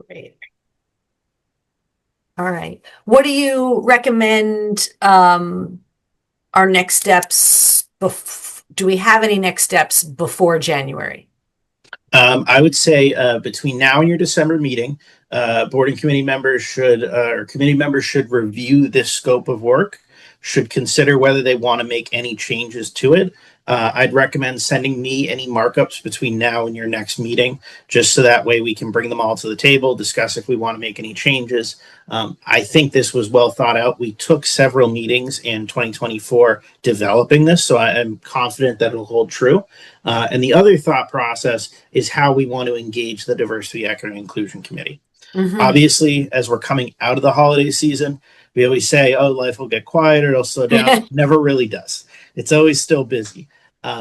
Great. All right. What do you recommend our next steps? Do we have any next steps before January? I would say between now and your December meeting, board and committee members should review this scope of work, should consider whether they want to make any changes to it. I'd recommend sending me any markups between now and your next meeting, just so that way we can bring them all to the table, discuss if we want to make any changes. I think this was well thought out. We took several meetings in 2024 developing this, so I am confident that it'll hold true. And the other thought process is how we want to engage the Diversity, Equity, and Inclusion Committee. Mm-hmm. Obviously, as we're coming out of the holiday season, we always say, oh, life will get quieter, it'll slow down. Never really does. It's always still busy.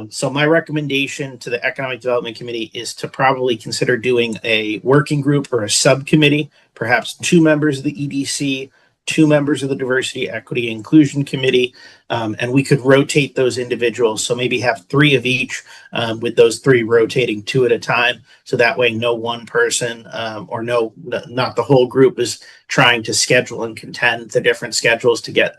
So my recommendation to the Economic Development Committee is to probably consider doing a working group or a subcommittee, perhaps 2 members of the EDC, 2 members of the Diversity, Equity, Inclusion Committee, and we could rotate those individuals. So maybe have 3 of each, with those 3 rotating 2 at a time. So that way, no one person not the whole group is trying to schedule and contend the different schedules to get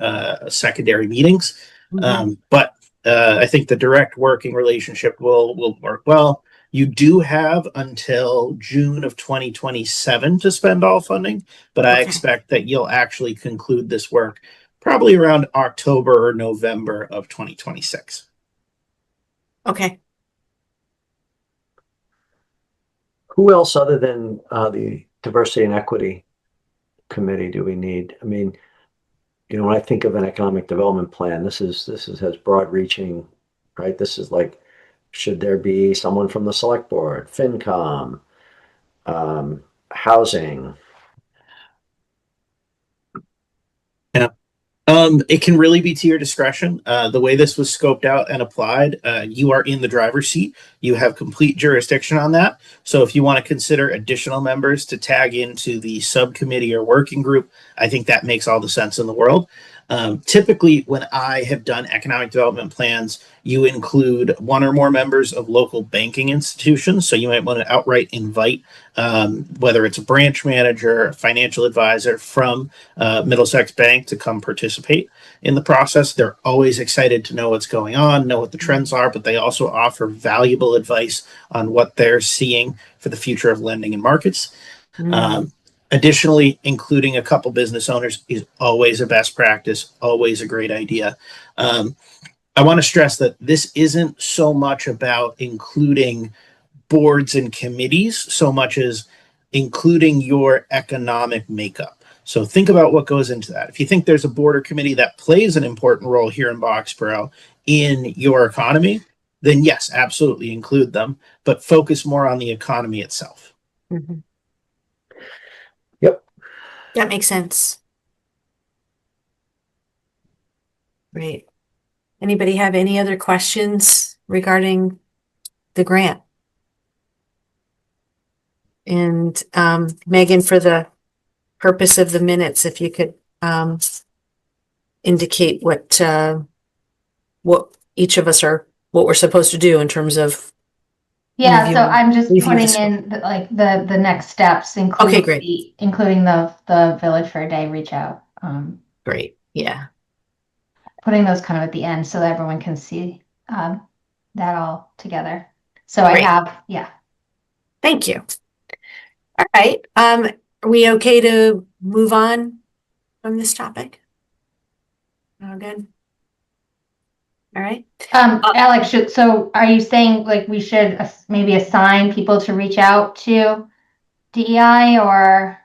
secondary meetings. But I think the direct working relationship will work well. You do have until June of 2027 to spend all funding, but I expect that you'll actually conclude this work probably around October or November of 2026. Okay. Who else other than the Diversity and Equity Committee do we need? I mean, when I think of an economic development plan, this has broad reaching, right? This is like, should there be someone from the select board, FinCom, housing? Yeah. It can really be to your discretion. The way this was scoped out and applied, you are in the driver's seat. You have complete jurisdiction on that. So if you want to consider additional members to tag into the subcommittee or working group, I think that makes all the sense in the world. Typically, when I have done economic development plans, you include 1 or more members of local banking institutions. So you might want to outright invite, whether it's a branch manager, a financial advisor from Middlesex Bank to come participate in the process. They're always excited to know what's going on, know what the trends are, but they also offer valuable advice on what they're seeing for the future of lending and markets. Additionally, including a couple business owners is always a best practice, always a great idea. I want to stress that this isn't so much about including boards and committees so much as including your economic makeup. So think about what goes into that. If you think there's a board or committee that plays an important role here in Boxborough in your economy, then yes, absolutely include them, but focus more on the economy itself. Yep. That makes sense. Great. Anybody have any other questions regarding the grant? And Megan, for the purpose of the minutes, if you could indicate what each of us what we're supposed to do in terms of. Yeah, so I'm just reviewing putting this. in the next steps, including Okay, great. including the Village for a Day reach out. Great. Yeah. Putting those kind of at the end so that everyone can see that all together. So Great. I have, yeah. Thank you. All right. Are we okay to move on from this topic? All good. All right. Alex, so are you saying like we should maybe assign people to reach out to DEI or?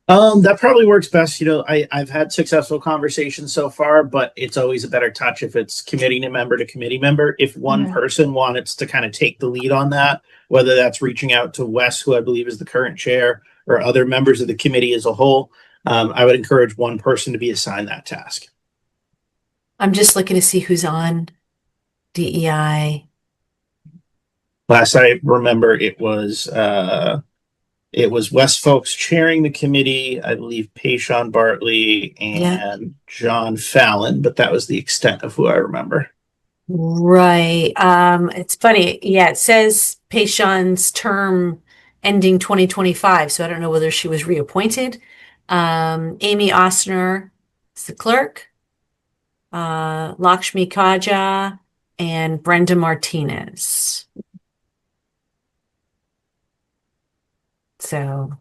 That probably works best. I've had successful conversations so far, but it's always a better touch if it's committee member to committee member. If one person wanted to kind of take the lead on that, whether that's reaching out to Wes, who I believe is the current chair, or other members of the committee as a whole, I would encourage one person to be assigned that task. I'm just looking to see who's on DEI. Last I remember, it was Wes Folks chairing the committee, I believe Payshawn Bartley and John Fallon, but that was the extent of who I remember. Right. It's funny. Yeah, it says Payshawn's term ending 2025, so I don't know whether she was reappointed. Amy Ostner is the clerk. Lakshmi Kaja and Brenda Martinez. So,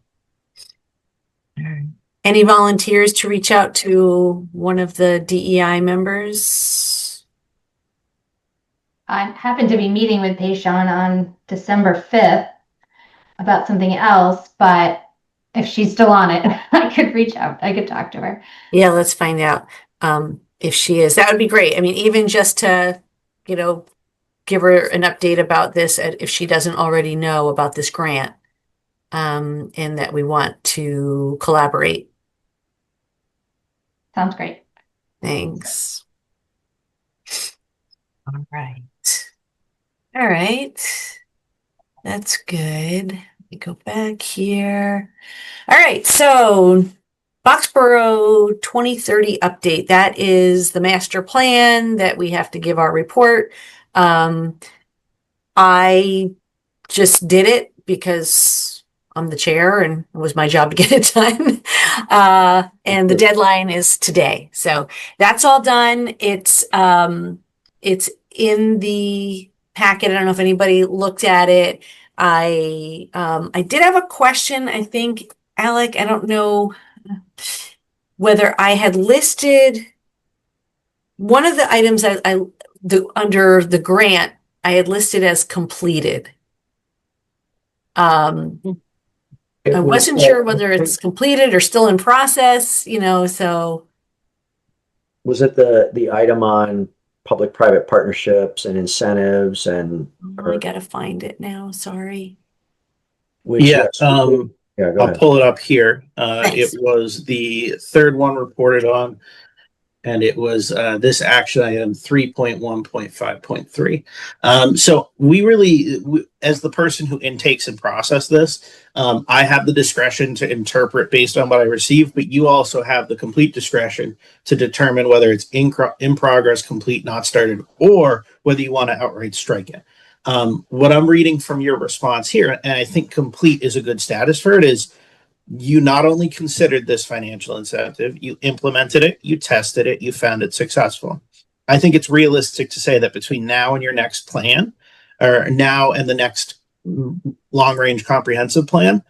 any volunteers to reach out to one of the DEI members? I happened to be meeting with Payshawn on December 5th about something else, but if she's still on it, I could reach out. I could talk to her. Yeah, let's find out if she is. That would be great. I mean, even just to, give her an update about this, if she doesn't already know about this grant, and that we want to collaborate. Sounds great. Thanks. All right. All right. That's good. Let me go back here. All right. So Boxborough 2030 update. That is the master plan that we have to give our report. I just did it because I'm the chair and it was my job to get it done. And the deadline is today. So that's all done. It's in the packet. I don't know if anybody looked at it. I did have a question. I think, Alec, I don't know whether I had listed one of the items under the grant, I had listed as completed. I wasn't sure whether it's completed or still in process, so. Was it the item on public-private partnerships and incentives and? I gotta find it now, sorry. Yeah, go I'll ahead. pull it up here. Thanks. It was the third one reported on, and it was this action item 3.1.5.3. So as the person who intakes and process this, I have the discretion to interpret based on what I receive, but you also have the complete discretion to determine whether it's in progress, complete, not started, or whether you want to outright strike it. What I'm reading from your response here, and I think complete is a good status for it, is you not only considered this financial incentive, you implemented it, you tested it, you found it successful. I think it's realistic to say that between now and your next plan, or now and the next long-range comprehensive plan,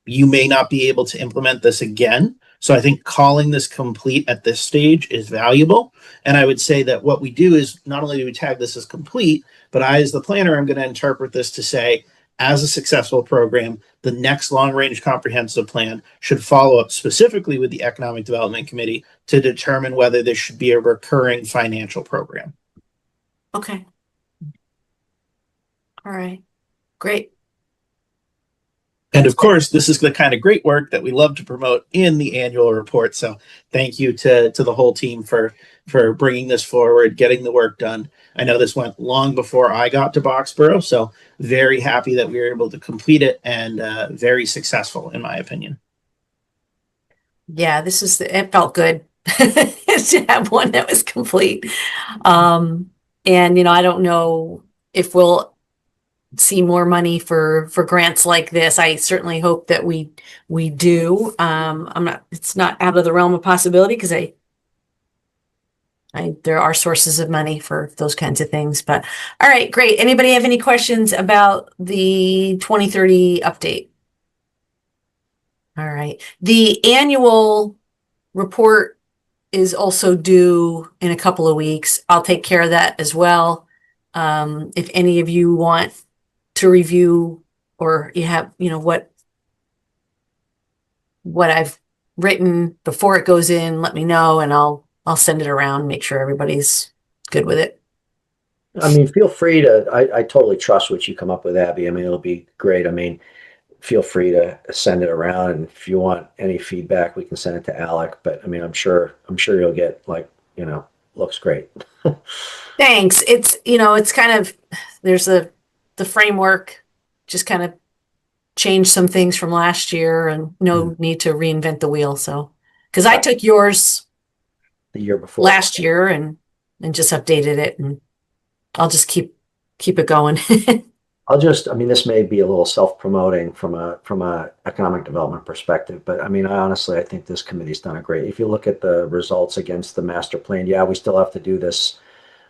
you may not be able to implement this again. So I think calling this complete at this stage is valuable. And I would say that what we do is not only do we tag this as complete, but I, as the planner, I'm going to interpret this to say, as a successful program, the next long-range comprehensive plan should follow up specifically with the Economic Development Committee to determine whether this should be a recurring financial program. Okay. All right. Great. And of course, this is the kind of great work that we love to promote in the annual report. So thank you to the whole team for bringing this forward, getting the work done. I know this went long before I got to Boxborough, so very happy that we were able to complete it, and very successful, in my opinion. Yeah, it felt good to have one that was complete. And, I don't know if we'll see more money for grants like this. I certainly hope that we do. It's not out of the realm of possibility because there are sources of money for those kinds of things. But all right, great. Anybody have any questions about the 2030 update? All right. The annual report is also due in a couple of weeks. I'll take care of that as well. If any of you want to review, or you have, what I've written before it goes in, let me know, and I'll send it around, make sure everybody's good with it. I mean, feel free to, I totally trust what you come up with, Abby. I mean, it'll be great. I mean, feel free to send it around. And if you want any feedback, we can send it to Alec, but I mean, I'm sure you'll get looks great. Thanks. It's kind of, there's the framework, just kind of change some things from last year, and no need to reinvent the wheel. So, because I took yours the year before last year and just updated it, and I'll just keep it going. this may be a little self-promoting from a economic development perspective, but I mean, I think this committee's done a great. If you look at the results against the master plan, yeah, we still have to do this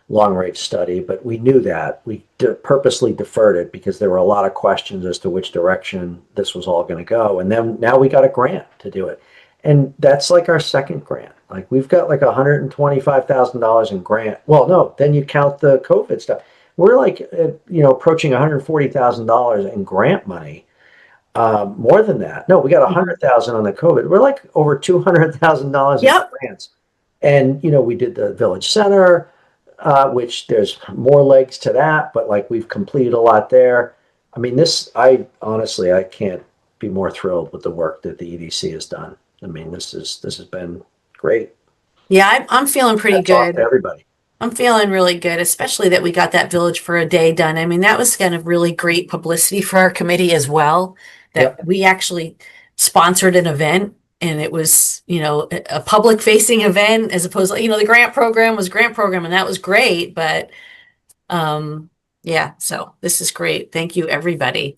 long-range study, but we knew that. We purposely deferred it because there were a lot of questions as to which direction this was all going to go. And then now we got a grant to do it. And that's like our second grant. Like we've got like $125,000 in grant. Well, no, then you count the COVID stuff. We're like, approaching $140,000 in grant money. More than that. No, we got $100,000 on the COVID. We're like over $200,000 in grants. And, we did the Village Center, which there's more legs to that, but like we've completed a lot there. I mean, I can't be more thrilled with the work that the EDC has done. I mean, this has been great. Yeah, I'm feeling pretty good. Everybody. I'm feeling really good, especially that we got that Village for a Day done. I mean, that was kind of really great publicity for our committee as well, that we actually sponsored an event and it was, a public facing event as opposed to, the grant program was grant program and that was great. But yeah, so this is great. Thank you, everybody.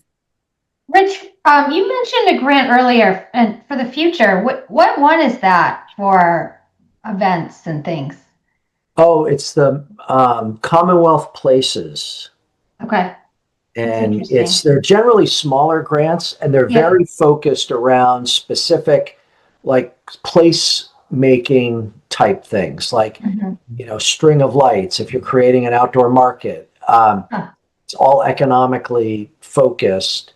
Rich, you mentioned a grant earlier, and for the future, what one is that for events and things? Oh, it's the Commonwealth Places. Okay. And they're generally smaller grants, and they're very focused around specific, like place making type things, like string of lights. If you're creating an outdoor market, it's all economically focused,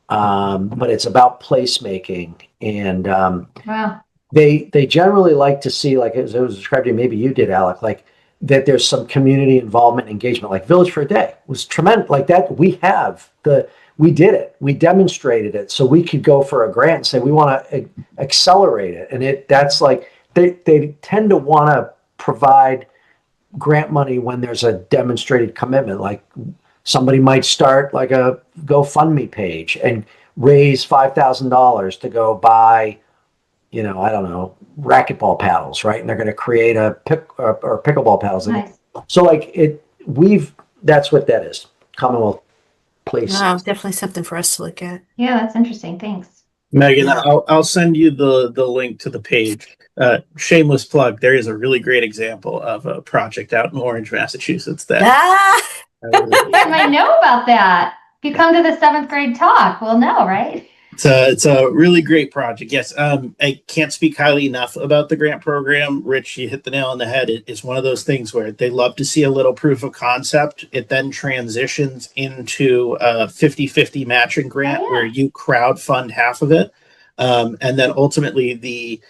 but it's about placemaking. And wow. They generally like to see, like as it was described to you, maybe you did, Alec, like that there's some community involvement engagement, like Village for a Day was tremendous. Like that, we did it, we demonstrated it, so we could go for a grant and say we want to accelerate it. And that's like they tend to want to provide grant money when there's a demonstrated commitment. Like somebody might start like a GoFundMe page and raise $5,000 to go buy, I don't know, racquetball paddles, right? And they're going to create or pickleball paddles. Nice. So that's what that is. Commonwealth Place. Wow, definitely something for us to look at. Yeah, that's interesting. Thanks. Megan, Yeah. I'll send you the link to the page. Shameless plug. There is a really great example of a project out in Orange, Massachusetts that I might know about that. If you come to the 7th grade talk, we'll know, right? It's a really great project. Yes, I can't speak highly enough about the grant program. Rich, you hit the nail on the head. It's one of those things where they love to see a little proof of concept. It then transitions into a 50-50 matching grant where you crowdfund half of it. And then ultimately the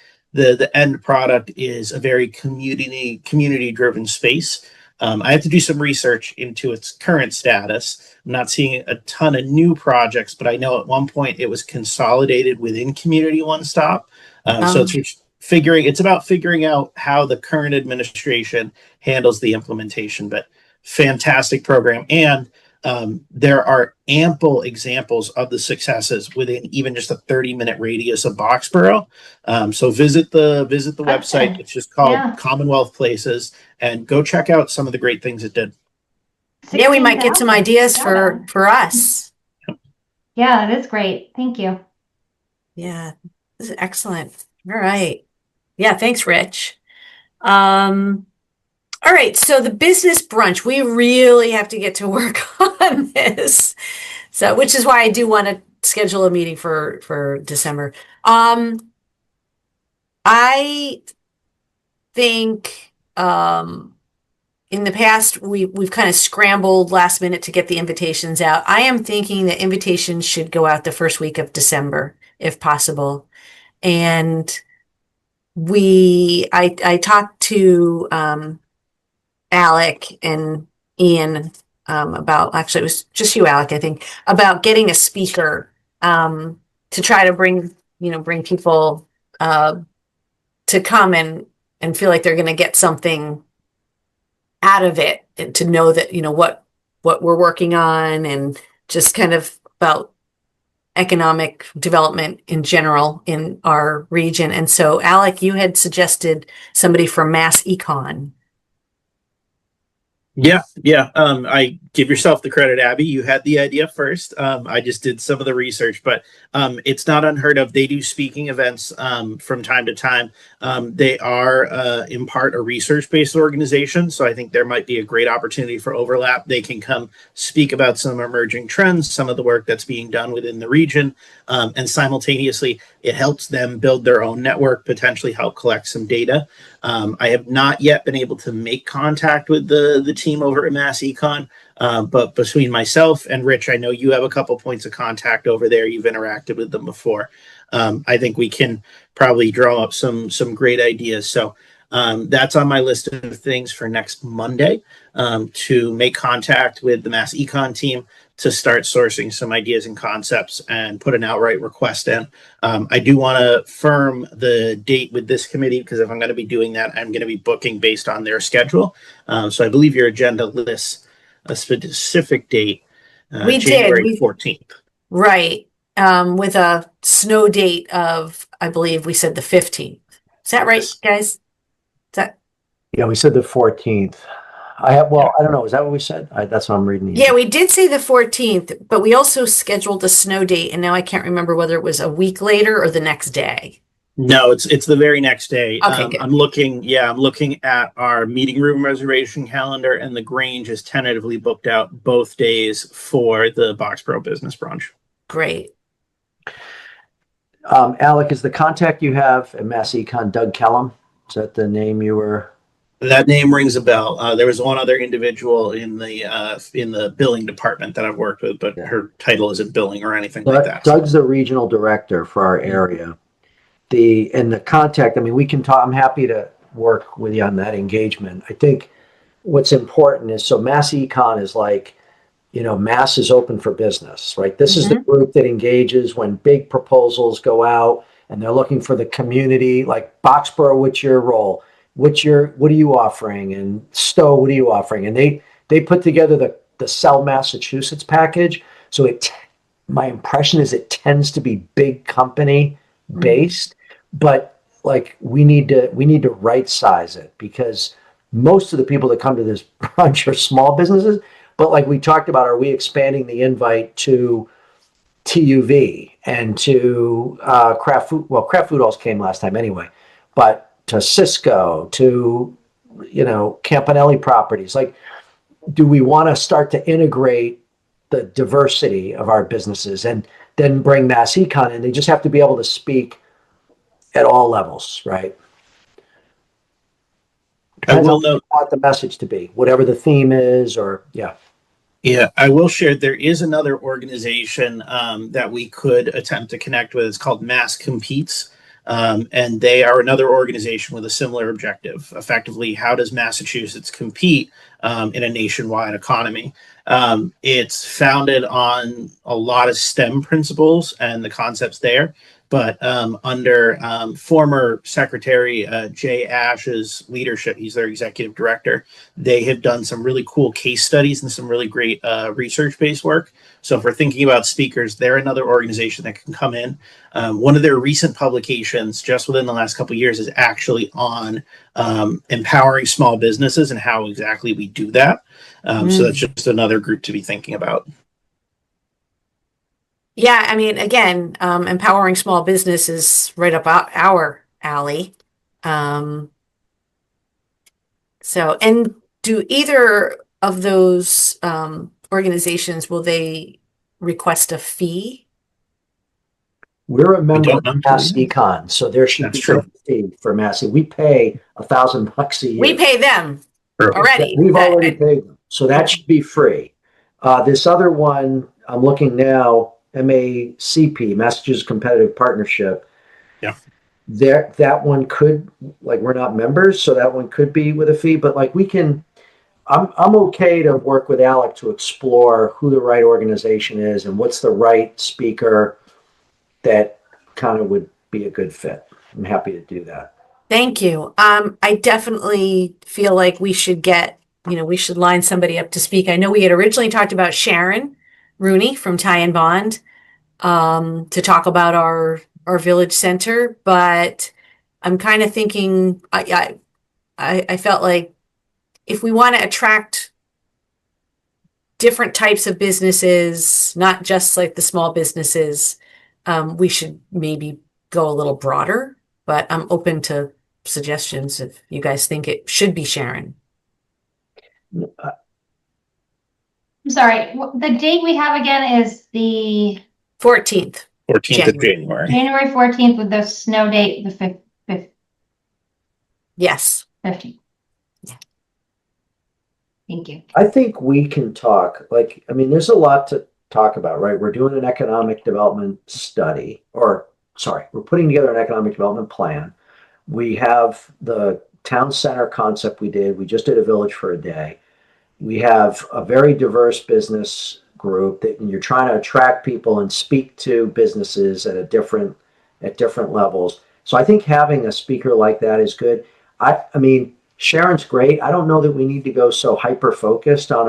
end product is a very community driven space. I have to do some research into its current status. I'm not seeing a ton of new projects, but I know at one point it was consolidated within Community One Stop. So it's about figuring out how the current administration handles the implementation. But fantastic program, and there are ample examples of the successes within even just a 30-minute radius of Boxborough. So visit the website. It's just called Commonwealth Places, and go check out some of the great things it did. Yeah, we might get some ideas for us. Yeah, that is great. Thank you. Yeah, this is excellent. All right. Yeah, thanks, Rich. All right, so the business brunch, we really have to get to work on this. So, which is why I do want to schedule a meeting for December. I think in the past we've kind of scrambled last minute to get the invitations out. I am thinking that invitations should go out the first week of December, if possible. And I talked to Alec and Ian about, actually it was just you, Alec, I think, about getting a speaker to try to bring people to come and feel like they're going to get something out of it, and to know that what we're working on, and just kind of about economic development in general in our region. And so, Alec, you had suggested somebody from Mass Econ. Yeah. I give yourself the credit, Abby. You had the idea first. I just did some of the research, but it's not unheard of. They do speaking events from time to time. They are in part a research-based organization, so I think there might be a great opportunity for overlap. They can come speak about some emerging trends, some of the work that's being done within the region, and simultaneously it helps them build their own network, potentially help collect some data. I have not yet been able to make contact with the team over at Mass Econ, but between myself and Rich, I know you have a couple points of contact over there. You've interacted with them before. I think we can probably draw up some great ideas. So that's on my list of things for next Monday, to make contact with the Mass Econ team to start sourcing some ideas and concepts and put an outright request in. I do want to firm the date with this committee, because if I'm going to be doing that, I'm going to be booking based on their schedule. So I believe your agenda lists a specific date, We January did. 14th. Right. With a snow date of I believe we said the 15th. Is that right, guys? Is that? Yeah, we said the 14th. I don't know. Is that what we said? That's what I'm reading. Yeah, we did say the 14th, but we also scheduled a snow date, and now I can't remember whether it was a week later or the next day. No, it's the very next day. Okay, good. I'm looking at our meeting room reservation calendar, and the Grange is tentatively booked out both days for the Boxborough Business Brunch. Great. Alec, is the contact you have at Mass Econ Doug Kellum? Is that the name you were? That name rings a bell. There was one other individual in the billing department that I've worked with, but her title isn't billing or anything like that. Doug's the regional director for our area. The contact, I mean, we can talk. I'm happy to work with you on that engagement. I think what's important is, so Mass Econ is like, Mass is open for business, right? This is the group that engages when big proposals go out and they're looking for the community, like Boxborough, what's your role? What are you offering? And Stowe, what are you offering? And they put together the Sell Massachusetts package. So my impression is it tends to be big company based, but like we need to right size it, because most of the people that come to this brunch are small businesses. But like we talked about, are we expanding the invite to TUV and to Kraft Food? Well, Kraft Food also came last time anyway, but to Cisco, to Campanelli Properties. Like, do we want to start to integrate the diversity of our businesses and then bring Mass Econ in? They just have to be able to speak at all levels, right? Depends on what you want the message to be, whatever the theme is, or Yeah, I will share. There is another organization that we could attempt to connect with. It's called Mass Competes. And they are another organization with a similar objective. Effectively, how does Massachusetts compete in a nationwide economy? It's founded on a lot of STEM principles and the concepts there, but under former Secretary Jay Ash's leadership, he's their executive director, they have done some really cool case studies and some really great research-based work. So if we're thinking about speakers, they're another organization that can come in. One of their recent publications, just within the last couple of years, is actually on empowering small businesses and how exactly we do that. So that's just another group to be thinking about. Yeah, I mean, again, empowering small business is right up our alley. And do either of those organizations, will they request a fee? We're a member of Mass Econ, so there should be a fee for Mass. We pay $1,000 a year. We pay them already. We've already paid them, so that should be free. This other one, I'm looking now, MACP, Massachusetts Competitive Partnership. Yeah. That one could, like, we're not members, so that one could be with a fee, but like we can, I'm okay to work with Alec to explore who the right organization is and what's the right speaker that kind of would be a good fit. I'm happy to do that. Thank you. I definitely feel like we should we should line somebody up to speak. I know we had originally talked about Sharon Rooney from Tie and Bond to talk about our village center, but I'm kind of thinking I felt like if we want to attract different types of businesses, not just like the small businesses, we should maybe go a little broader, but I'm open to suggestions if you guys think it should be Sharon. I'm sorry, the date we have again is the 14th. 14th of January. January 14th with the snow date, the 5th. Yes. 15th. Yeah. Thank you. I think we can talk, like, I mean, there's a lot to talk about, right? We're doing an economic development study, we're putting together an economic development plan. We have the town center concept we just did a village for a day. We have a very diverse business group that you're trying to attract people and speak to businesses at different levels. So I think having a speaker like that is good. I mean, Sharon's great. I don't know that we need to go so hyper focused on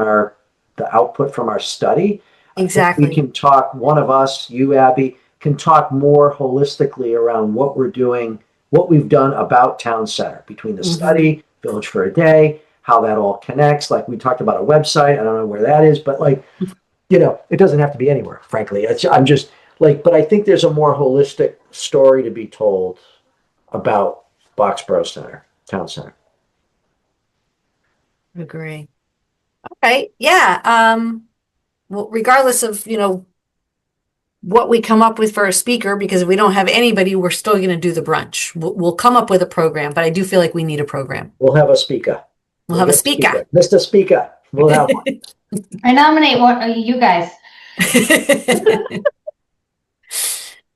the output from our study. Exactly. We can talk, one of us, you, Abby, can talk more holistically around what we're doing, what we've done about Town Center between the study, Village for a Day, how that all connects. Like we talked about a website. I don't know where that is, but like, it doesn't have to be anywhere, frankly. I'm just like, but I think there's a more holistic story to be told about Boxborough Center, Town Center. Agree. Okay. Yeah. Well, regardless of, what we come up with for a speaker, because if we don't have anybody, we're still going to do the brunch. We'll come up with a program, but I do feel like we need a program. We'll have a speaker. We'll have a speaker. Mr. Speaker. We'll have one. I nominate you guys.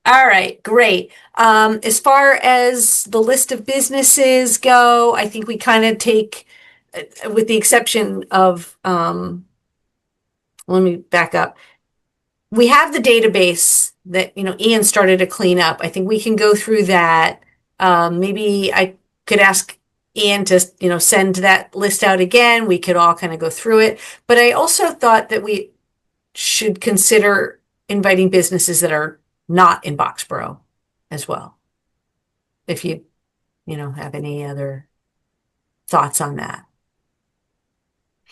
All right, great. As far as the list of businesses go, I think we kind of take, with the exception of, let me back up. We have the database that, Ian started to clean up. I think we can go through that. Maybe I could ask Ian to, send that list out again. We could all kind of go through it. But I also thought that we should consider inviting businesses that are not in Boxborough as well. If you, have any other thoughts on that.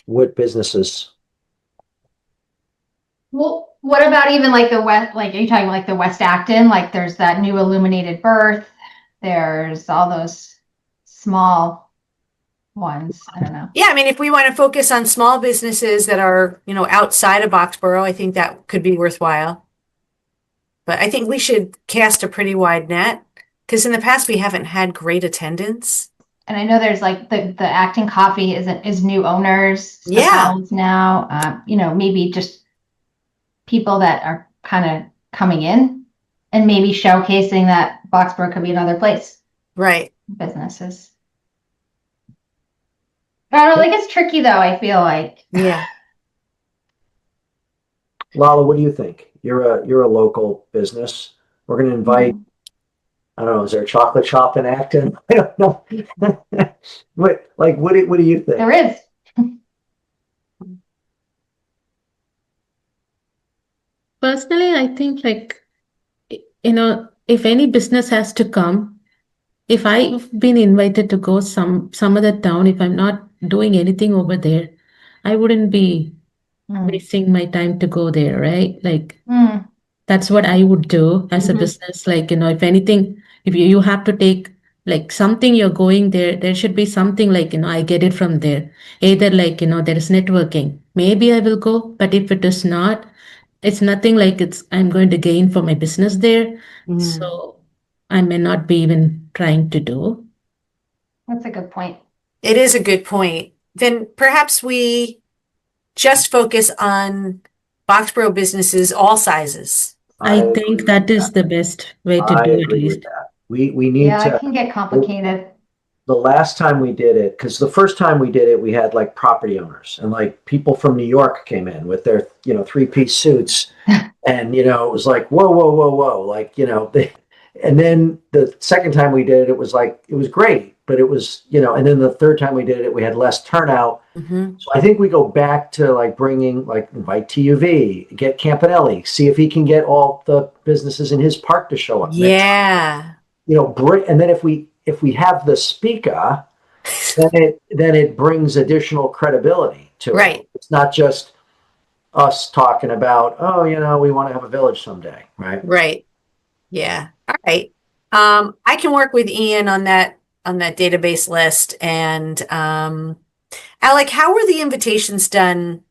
What businesses? Well, what about even like the West, like are you talking like the West Acton? Like there's that new illuminated berth. There's all those small ones. I don't know. Yeah, I mean, if we want to focus on small businesses that are, outside of Boxborough, I think that could be worthwhile. But I think we should cast a pretty wide net because in the past we haven't had great attendance. And I know there's like the Acton Coffee is new owners. Yeah. Now, maybe just people that are kind of coming in and maybe showcasing that Boxborough could be another place. Right. Businesses. I don't know, like it's tricky though, I feel like. Yeah. Lala, what do you think? You're a local business. We're going to invite, I don't know, is there a chocolate shop in Acton? I don't know. what do you think? There is. Personally, I think if any business has to come, if I've been invited to go some other town, if I'm not doing anything over there, I wouldn't be wasting my time to go there, right? Like that's what I would do as a business. Like, if anything, if you have to take like something you're going there, there should be something like, I get it from there. Either like, there is networking. Maybe I will go, but if it is not, it's nothing like I'm going to gain for my business there. So I may not be even trying to do. That's a good point. It is a good point. Then perhaps we just focus on Boxborough businesses, all sizes. I think that is the best way to do it, at least. We need to. It can get complicated. The last time we did it, because the first time we did it, we had like property owners and like people from New York came in with their, 3-piece suits. And, it was like, whoa. Like, and then the second time we did it, it was like, it was great, but it was, and then the third time we did it, we had less turnout. So I think we go back to like bringing, like invite TUV, get Campanelli, see if he can get all the businesses in his park to show up. Yeah. And then if we have the speaker, then it brings additional credibility to it. Right. It's not just us talking about, we want to have a village someday, right? Right. Yeah. All right. I can work with Ian on that database list. And Alec, how were the invitations done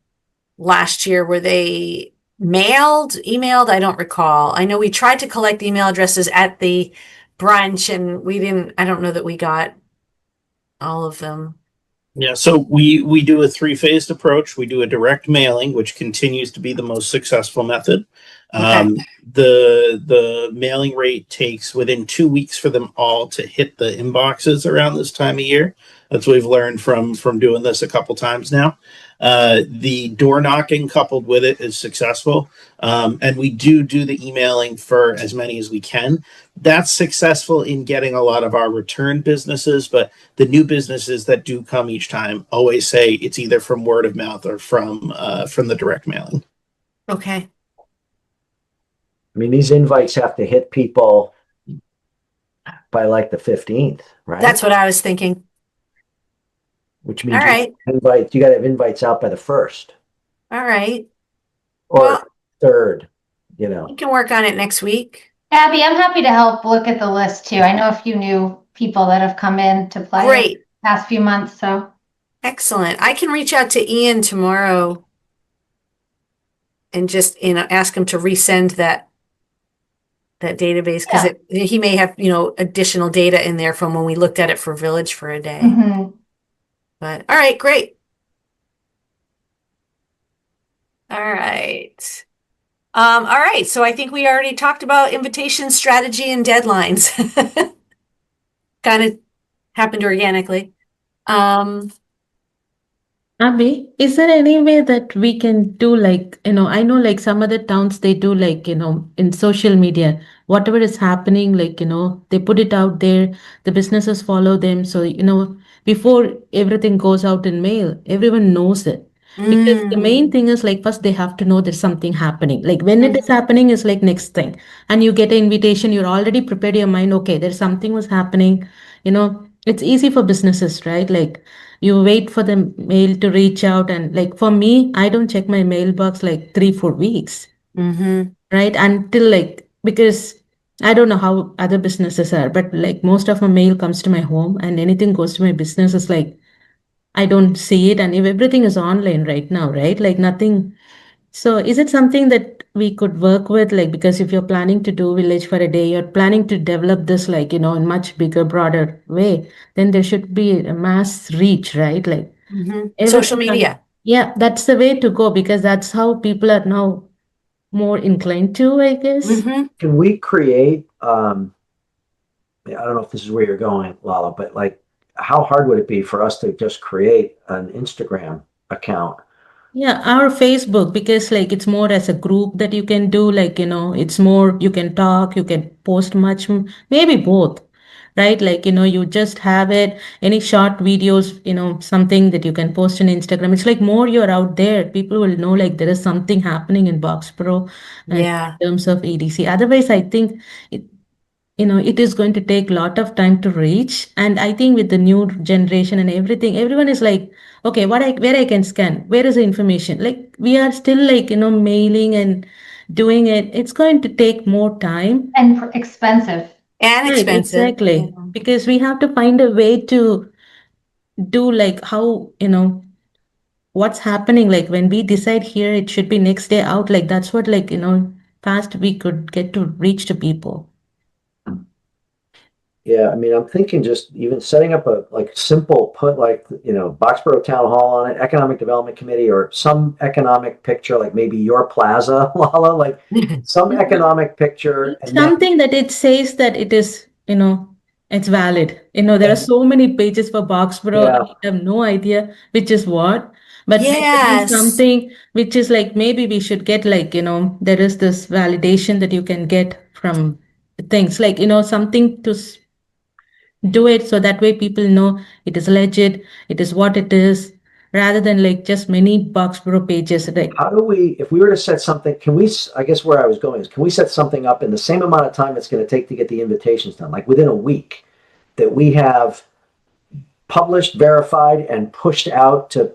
last year? Were they mailed, emailed? I don't recall. I know we tried to collect email addresses at the brunch and I don't know that we got all of them. Yeah, so we do a 3-phased approach. We do a direct mailing, which continues to be the most successful method. Okay. The mailing rate takes within 2 weeks for them all to hit the inboxes around this time of year. That's what we've learned from doing this a couple times now. The door knocking coupled with it is successful. And we do the emailing for as many as we can. That's successful in getting a lot of our return businesses, but the new businesses that do come each time always say it's either from word of mouth or from the direct mailing. Okay. I mean, these invites have to hit people by like the 15th, right? That's what I was thinking. Which All means right. you got to have invites out by the 1st All right. or Well, 3rd, you know. we can work on it next week. Abby, I'm happy to help look at the list too. I know a few new people that have come in to play Great. the past few months, so. Excellent. I can reach out to Ian tomorrow and just, ask him to resend that database because he may have, additional data in there from when we looked at it for Village for a day. Mhm. But all right, great. All right. All right. So I think we already talked about invitation strategy and deadlines. Kind of happened organically. Abby, is there any way that we can do like, I know like some other towns they do like, in social media, whatever is happening, like, they put it out there, the businesses follow them. So, before everything goes out in mail, everyone knows it. Because the main thing is like first they have to know there's something happening. Like when it is happening is like next thing. And you get an invitation, you're already prepared your mind, okay, there's something was happening. It's easy for businesses, right? Like you wait for the mail to reach out and like for me I don't check my mailbox like 3-4 weeks, Mm-hmm. right, until like because I don't know how other businesses are, but like most of my mail comes to my home and anything goes to my business is like I don't see it. And if everything is online right now, right, like nothing. So is it something that we could work with? Like, because if you're planning to do village for a day, you're planning to develop this like, in much bigger, broader way, then there should be a mass reach, right? Like Mm-hmm. Social everything. media. Yeah, that's the way to go because that's how people are now more inclined to, I guess. Mm-hmm. Can we create, I don't know if this is where you're going, Lala, but like, how hard would it be for us to just create an Instagram account? Yeah, our Facebook, because like it's more as a group that you can do, like, it's more, you can talk, you can post much, maybe both, right? Like, you just have it, any short videos, something that you can post on Instagram. It's like more you're out there. People will know like there is something happening in Box Pro in Yeah. terms of EDC. Otherwise, I think it, it is going to take a lot of time to reach. And I think with the new generation and everything, everyone is like, okay, where I can scan, where is the information? Like we are still like, mailing and doing it. It's going to take more time. And expensive. And Right, expensive. exactly. Because we have to find a way to do like how, what's happening. Like when we decide here, it should be next day out. Like that's what like, fast we could get to reach to people. Yeah, I mean, I'm thinking just even setting up a like simple put like, Boxborough Town Hall on it, Economic Development Committee, or some economic picture, like maybe your plaza, Lala, like some economic picture. And then, Something that it says that it is, it's valid. There are so many pages for Boxborough. yeah, I have no idea which is what, but there should be Yes. something which is like maybe we should get like, there is this validation that you can get from things like, something to do it so that way people know it is legit, it is what it is, rather than like just many Boxborough pages. Like, how do we, if we were to set something, can we, I guess where I was going is, can we set something up in the same amount of time it's going to take to get the invitations done, like within a week, that we have published, verified, and pushed out to,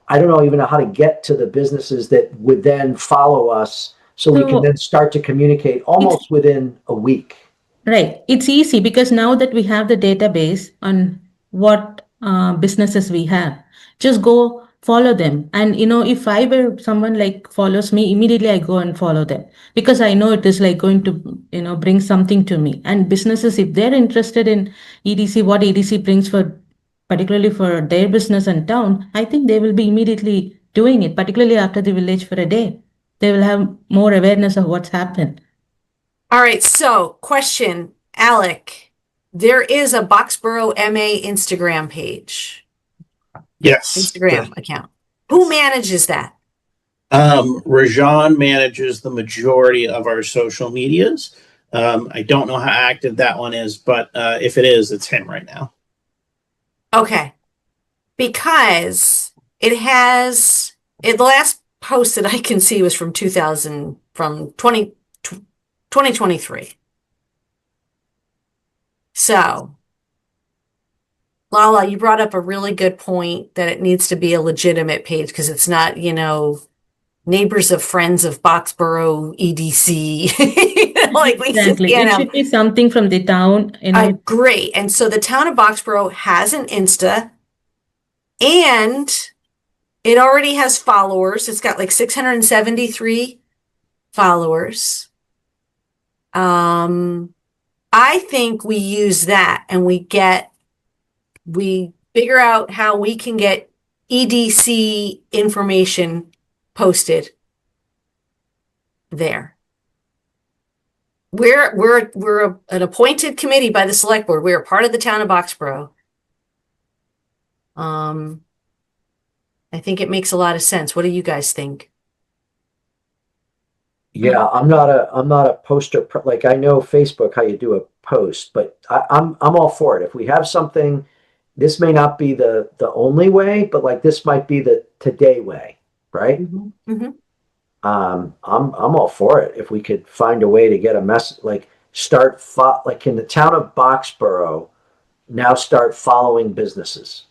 I don't know even know how to get to the businesses that would then follow us so we can so then start to communicate almost within a week. right. It's easy because now that we have the database on what businesses we have, just go follow them. And if I were someone like follows me, immediately I go and follow them because I know it is like going to, bring something to me. And businesses, if they're interested in EDC, what EDC brings for particularly for their business and town, I think they will be immediately doing it, particularly after the village for a day. They will have more awareness of what's happened. All right. So, question, Alec. There is a Boxborough MA Instagram page, Yes. Instagram account. Who manages that? Rajan manages the majority of our social medias. I don't know how active that one is, but if it is, it's him right now. Okay. Because the last post that I can see was from 2000, from 2023. So, Lala, you brought up a really good point that it needs to be a legitimate page because it's not, neighbors of friends of Boxborough EDC. Like Lisa Exactly. It should be something from the town, Great. And so the town of Boxborough has an Insta and it already has followers. It's got like 673 followers. I think we use that and we figure out how we can get EDC information posted there. We're an appointed committee by the select board. We're a part of the town of Boxborough. I think it makes a lot of sense. What do you guys think? Yeah, I'm not a poster, like I know Facebook, how you do a post, but I'm all for it. If we have something, this may not be the only way, but like this might be the today way, right? Mm-hmm. I'm all for it. If we could find a way to get a message, like like in the town of Boxborough, now start following businesses.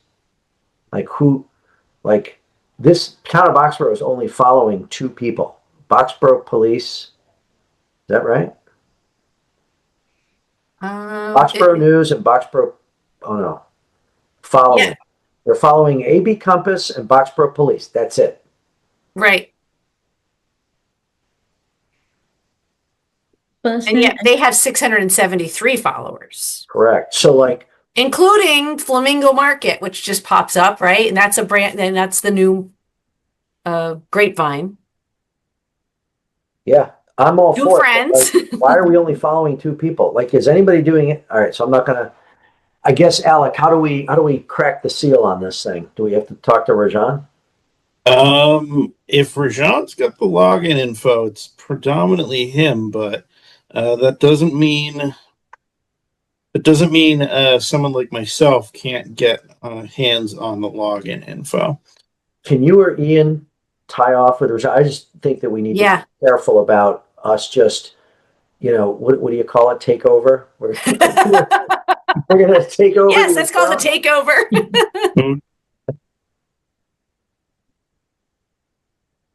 Like this town of Boxborough is only following 2 people. Boxborough Police, is that right? Boxborough News and Boxborough, oh no, following. Yeah. They're following AB Compass and Boxborough Police. That's it. Right. And personally, yet they have 673 followers, Correct. So like, including Flamingo Market, which just pops up, right? And that's a brand, and that's the new Grapevine. yeah, I'm all Two for friends. it. Like, why are we only following 2 people? Like, is anybody doing it? All right, so I'm not gonna. I guess, Alec, how do we crack the seal on this thing? Do we have to talk to Rajan? If Rajan's got the login info, it's predominantly him, but that doesn't mean someone like myself can't get hands on the login info. Can you or Ian tie off with Rajan? I just think that we need to be careful about us just, what do you call it? Take over? We're going to take over. Yes, that's called a takeover.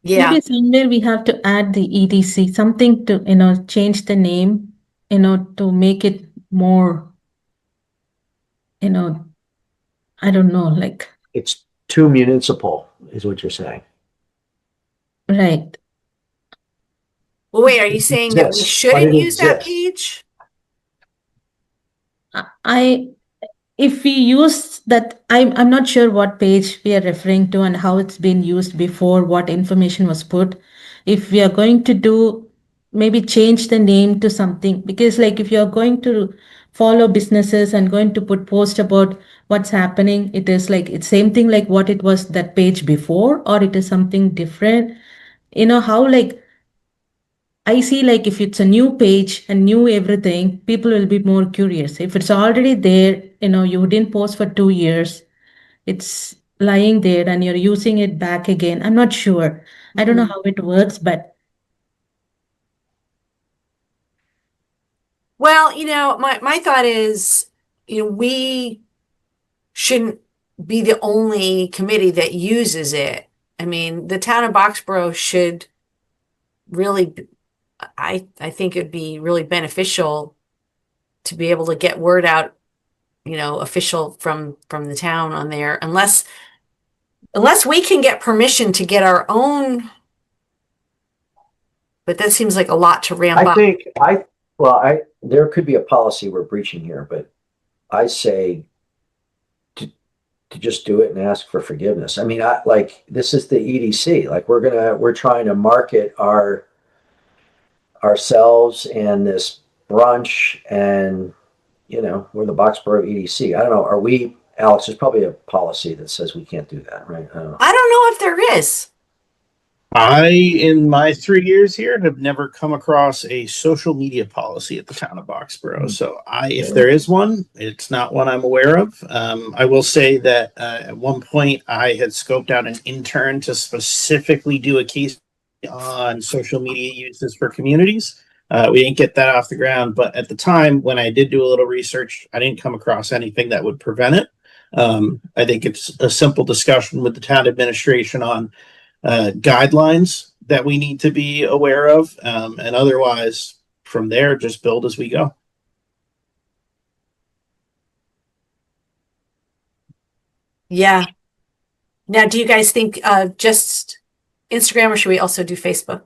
Yeah. maybe somewhere we have to add the EDC, something to, change the name, to make it more, I don't know, like, It's too municipal, is what you're saying. right. Well, wait, are you saying that we shouldn't use that page? If we use that, I'm not sure what page we are referring to and how it's been used before, what information was put. If we are going to do, maybe change the name to something, because like if you're going to follow businesses and going to put post about what's happening, it is like it's same thing like what it was that page before, or it is something different. How like I see like if it's a new page and new everything, people will be more curious. If it's already there, you didn't post for 2 years, it's lying there and you're using it back again. I'm not sure. I don't know how it works, but. Well, my thought is, we shouldn't be the only committee that uses it. I mean, the town of Boxborough should really, I think it'd be really beneficial to be able to get word out, official from the town on there, unless we can get permission to get our own, but that seems like a lot to ramp up. There could be a policy we're breaching here, but I say to just do it and ask for forgiveness. I mean, this is the EDC. Like we're trying to market ourselves and this brunch, and we're the Boxborough EDC. I don't know. Alex, there's probably a policy that says we can't do that, right? I don't know if there is. In my 3 years here, have never come across a social media policy at the town of Boxborough. So if there is one, it's not one I'm aware of. I will say that at one point I had scoped out an intern to specifically do a case on social media uses for communities. We didn't get that off the ground, but at the time when I did do a little research, I didn't come across anything that would prevent it. I think it's a simple discussion with the town administration on guidelines that we need to be aware of, and otherwise from there, just build as we go. Yeah. Now, do you guys think just Instagram, or should we also do Facebook?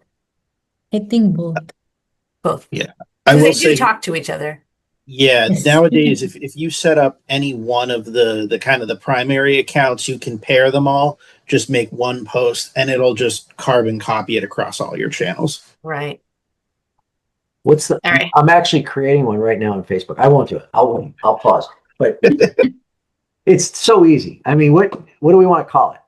I think both. Both. Yeah. I Because will they do say, talk to each other. yeah, Yes. nowadays, if you set up any one of the kind of the primary accounts, you can pair them all, just make one post, and it'll just carbon copy it across all your channels. Right. What's the? All right. I'm actually creating one right now on Facebook. I won't do it. I'll pause. But it's so easy. I mean, what do we want to call it?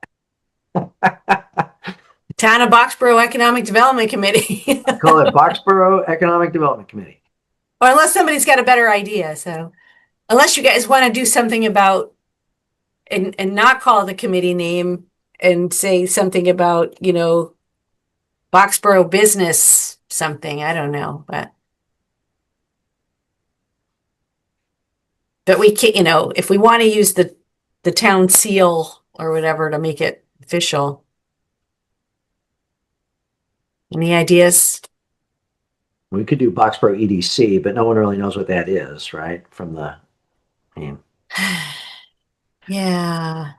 Town of Boxborough Economic Development Committee. Call it Boxborough Economic Development Committee. Or unless somebody's got a better idea. So unless you guys want to do something about and not call the committee name and say something about, you know, Boxborough business something. I don't know, but we can't, you know, if we want to use the town seal or whatever to make it official. Any ideas? We could do Boxborough EDC, but no one really knows what that is, right? From the name. Yeah.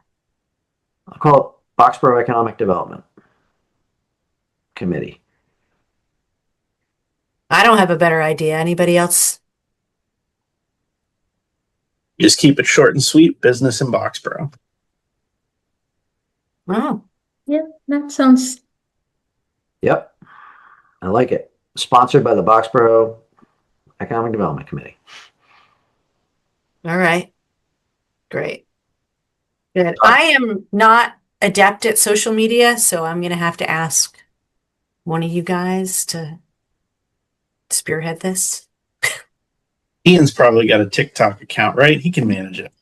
I'll call it Boxborough Economic Development Committee. I don't have a better idea. Anybody else? Just keep it short and sweet. Business in Boxborough. Oh, Yeah, that sounds. Yep. I like it. Sponsored by the Boxborough Economic Development Committee. all right. Great. Good. I am not adept at social media, so I'm going to have to ask one of you guys to spearhead this. Ian's probably got a TikTok account, right? He can manage it.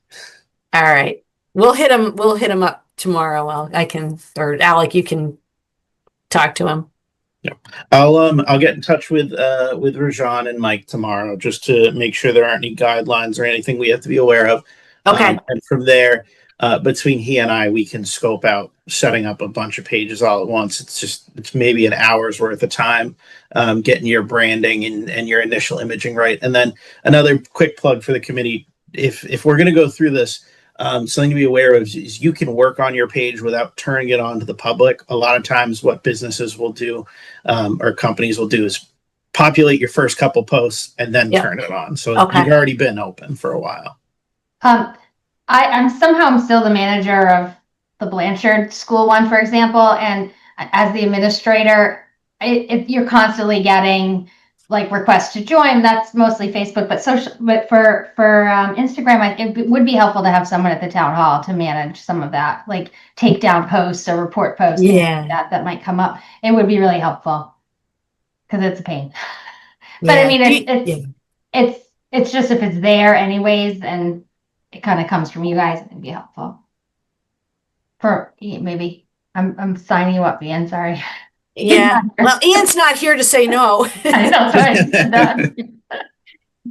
All right. We'll hit him up tomorrow. Or Alec, you can talk to him. I'll get in touch with Rajan and Mike tomorrow just to make sure there aren't any guidelines or anything we have to be aware of. Okay. And from there, between he and I, we can scope out setting up a bunch of pages all at once. It's maybe an hour's worth of time, getting your branding and your initial imaging right. And then another quick plug for the committee. If we're going to go through this, something to be aware of is you can work on your page without turning it on to the public. A lot of times what businesses will do, or companies will do, is populate your first couple posts and then turn it on. So Okay. you've already been open for a while. I'm still the manager of the Blanchard School one, for example, and as the administrator, you're constantly getting like requests to join. That's mostly Facebook, but for Instagram, it would be helpful to have someone at the town hall to manage some of that, like take down posts or report posts. Yeah. that might come up. It would be really helpful because it's a pain. But I mean, it's just if it's there anyways, and it kind of comes from you guys, it'd be helpful. For maybe I'm signing you up, Ian. Sorry. Yeah. Well, Ian's not here to say no. I know. Sorry.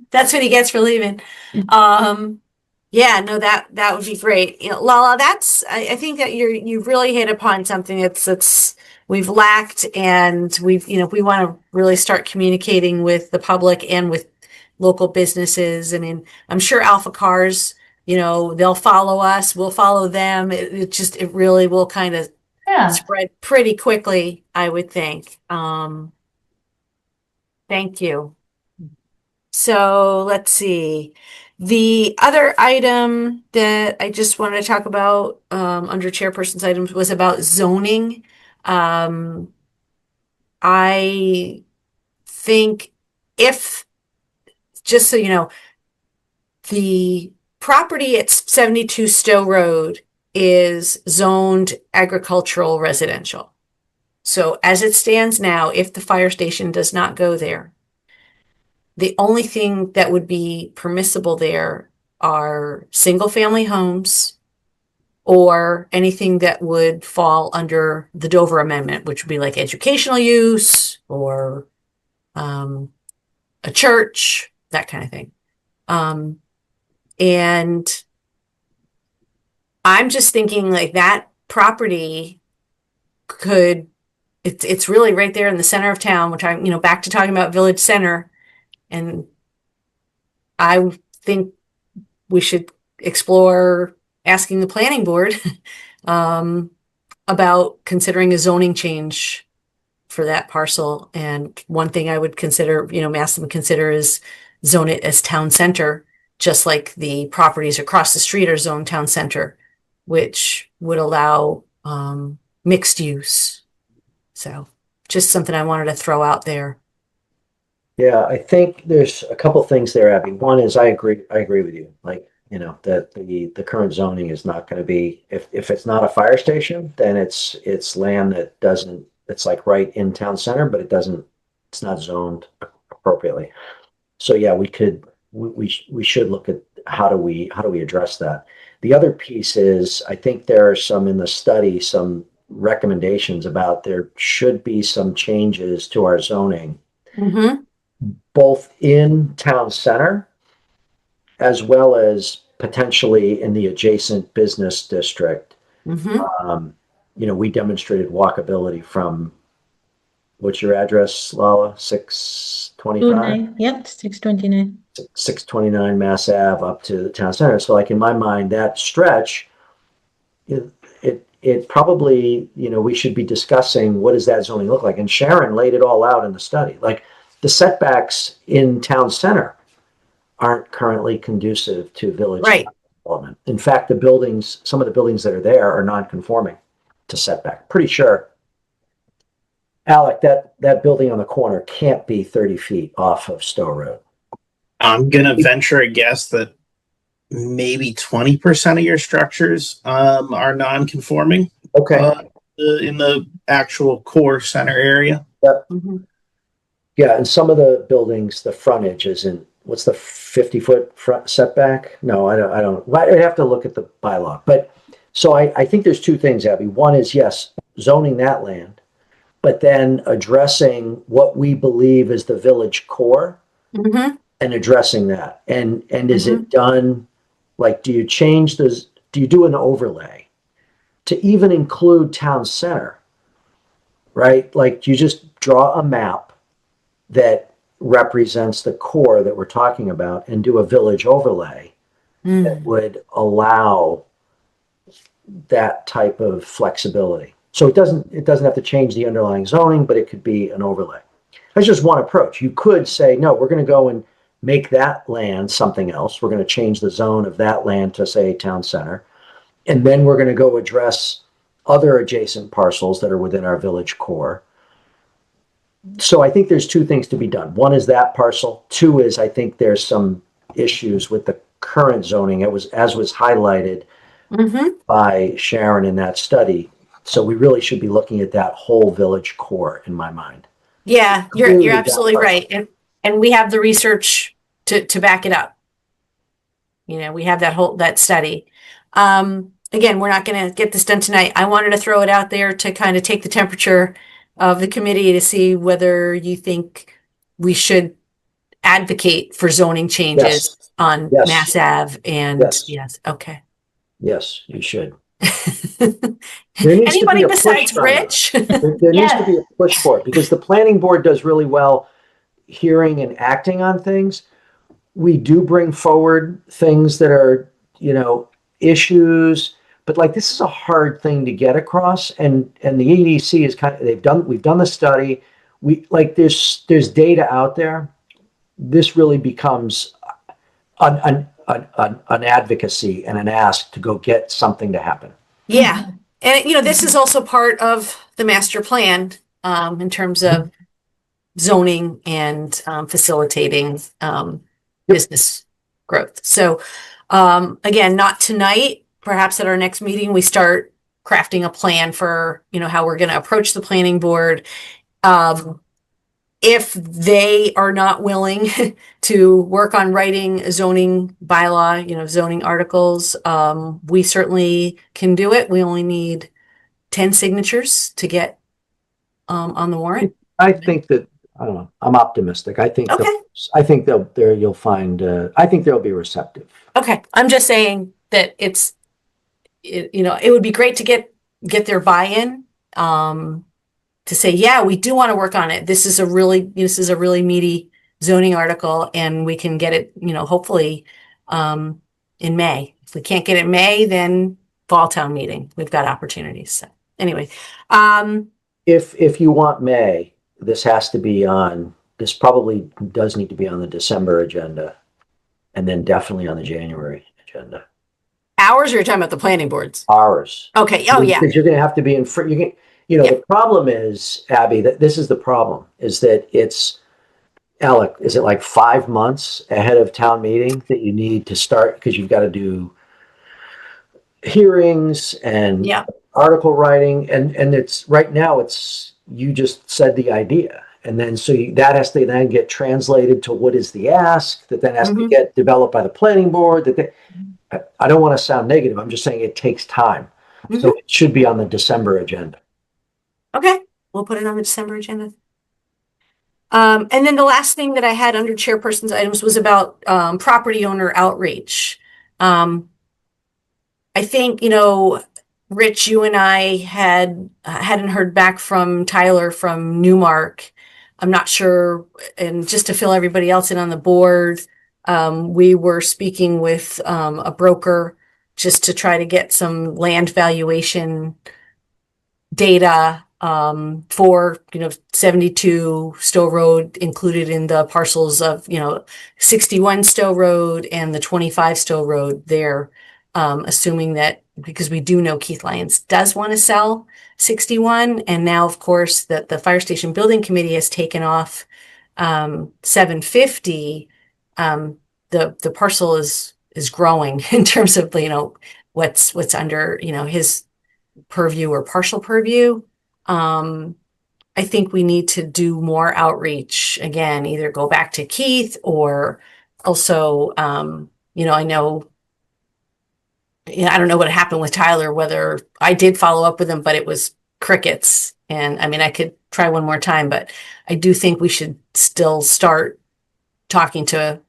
That's what he gets for leaving. Yeah, no, that would be great. You know, Lala, I think that you've really hit upon something that's we've lacked, and we want to really start communicating with the public and with local businesses. I mean, I'm sure Alpha Cars, they'll follow us, we'll follow them. It really will kind of spread pretty quickly, I would think. Thank you. So let's see. The other item that I just wanted to talk about under chairperson's items was about zoning. I think just so you know, the property at 72 Stowe Road is zoned agricultural residential. So as it stands now, if the fire station does not go there, the only thing that would be permissible there are single family homes or anything that would fall under the Dover Amendment, which would be like educational use or a church, that kind of thing. And I'm just thinking like that property could, it's really right there in the center of town. We're talking, back to talking about Village Center. And I think we should explore asking the planning board about considering a zoning change for that parcel. And one thing I would consider, ask them to consider is zone it as town center, just like the properties across the street are zoned town center, which would allow mixed use. So just something I wanted to throw out there. Yeah, I think there's a couple things there, Abby. One is I agree with you. Like, that the current zoning is not going to be, if it's not a fire station, then it's land that doesn't, it's like right in town center, but it's not zoned appropriately. So yeah, we should look at how do we address that. The other piece is, I think there are some in the study, some recommendations about there should be some changes to our zoning, both in town center as well as potentially in the adjacent business district. We demonstrated walkability from, what's your address, Lala? 625? Yep, 629. 629 Mass Ave up to the town center. So like in my mind, that stretch, it probably, we should be discussing what does that zoning look like? And Sharon laid it all out in the study. Like the setbacks in town center aren't currently conducive to village development. In fact, some of the buildings that are there are non-conforming to setback. Pretty sure, Alec, that building on the corner can't be 30 feet off of Stowe Road. I'm gonna venture a guess that maybe 20% of your structures are non-conforming. Okay. In the actual core center area. Yep. Yeah, and some of the buildings, the frontage isn't. What's the 50-foot front setback? No, I don't. I'd have to look at the bylaw. But so I think there's two things, Abby. One is, yes, zoning that land, but then addressing what we believe is the village core and addressing that. And is it done, like, do you do an overlay to even include town center, right? Like, you just draw a map that represents the core that we're talking about and do a village overlay that would allow that type of flexibility. So it doesn't have to change the underlying zoning, but it could be an overlay. That's just one approach. You could say, no, we're going to go and make that land something else. We're going to change the zone of that land to, say, town center. And then we're going to go address other adjacent parcels that are within our village core. So I think there's two things to be done. One is that parcel. Two is, I think there's some issues with the current zoning. As was highlighted by Sharon in that study. So we really should be looking at that whole village core, in my mind. Yeah, you're absolutely right. And we have the research to back it up. We have that study. Again, we're not going to get this done tonight. I wanted to throw it out there to kind of take the temperature of the committee to see whether you think we should advocate for zoning changes on Mass Ave. And yes. Okay. Yes, you should. Anybody besides Rich? There needs to be a push for it, because the planning board does really well hearing and acting on things. We do bring forward things that are, issues, but like this is a hard thing to get across. And the EDC is we've done the study. There's data out there. This really becomes an advocacy and an ask to go get something to happen. Yeah. And, this is also part of the master plan in terms of zoning and facilitating business growth. So, again, not tonight, perhaps at our next meeting, we start crafting a plan for, how we're going to approach the planning board. If they are not willing to work on writing a zoning bylaw, zoning articles, we certainly can do it. We only need 10 signatures to get on the warrant. I think that I don't know. I'm optimistic. I think Okay. I think you'll find I think they'll be receptive. Okay. I'm just saying that it would be great to get their buy-in, to say, yeah, we do want to work on it. This is a really meaty zoning article, and we can get it, hopefully, in May. If we can't get it in May, then fall town meeting. We've got opportunities. So anyway, If you want May, this probably does need to be on the December agenda, and then definitely on the January agenda. hours, or you're talking about the planning boards? Ours. Okay. Oh, yeah. Because you're going to have to be in front. The problem is, Abby, that this is the problem, is that Alec, is it like 5 months ahead of town meeting that you need to start, because you've got to do hearings and Yeah. article writing, and it's right now you just said the idea, and then that has to then get translated to what is the ask, that then has to get developed by the planning board. I don't want to sound negative. I'm just saying it takes time. So it should be on the December agenda. Okay. We'll put it on the December agenda. And then the last thing that I had under chairperson's items was about property owner outreach. I think, Rich, you and I hadn't heard back from Tyler from Newmark. I'm not sure. And just to fill everybody else in on the board, we were speaking with a broker just to try to get some land valuation data for 72 Stowe Road, included in the parcels of 61 Stowe Road and the 25 Stowe Road there, assuming that, because we do know Keith Lyons does want to sell 61, and now of course that the fire station building committee has taken off 750. The parcel is growing in terms of what's under his purview or partial purview. I think we need to do more outreach, again, either go back to Keith, or also, I know, I don't know what happened with Tyler, whether I did follow up with him, but it was crickets. And I mean, I could try one more time, but I do think we should still start talking to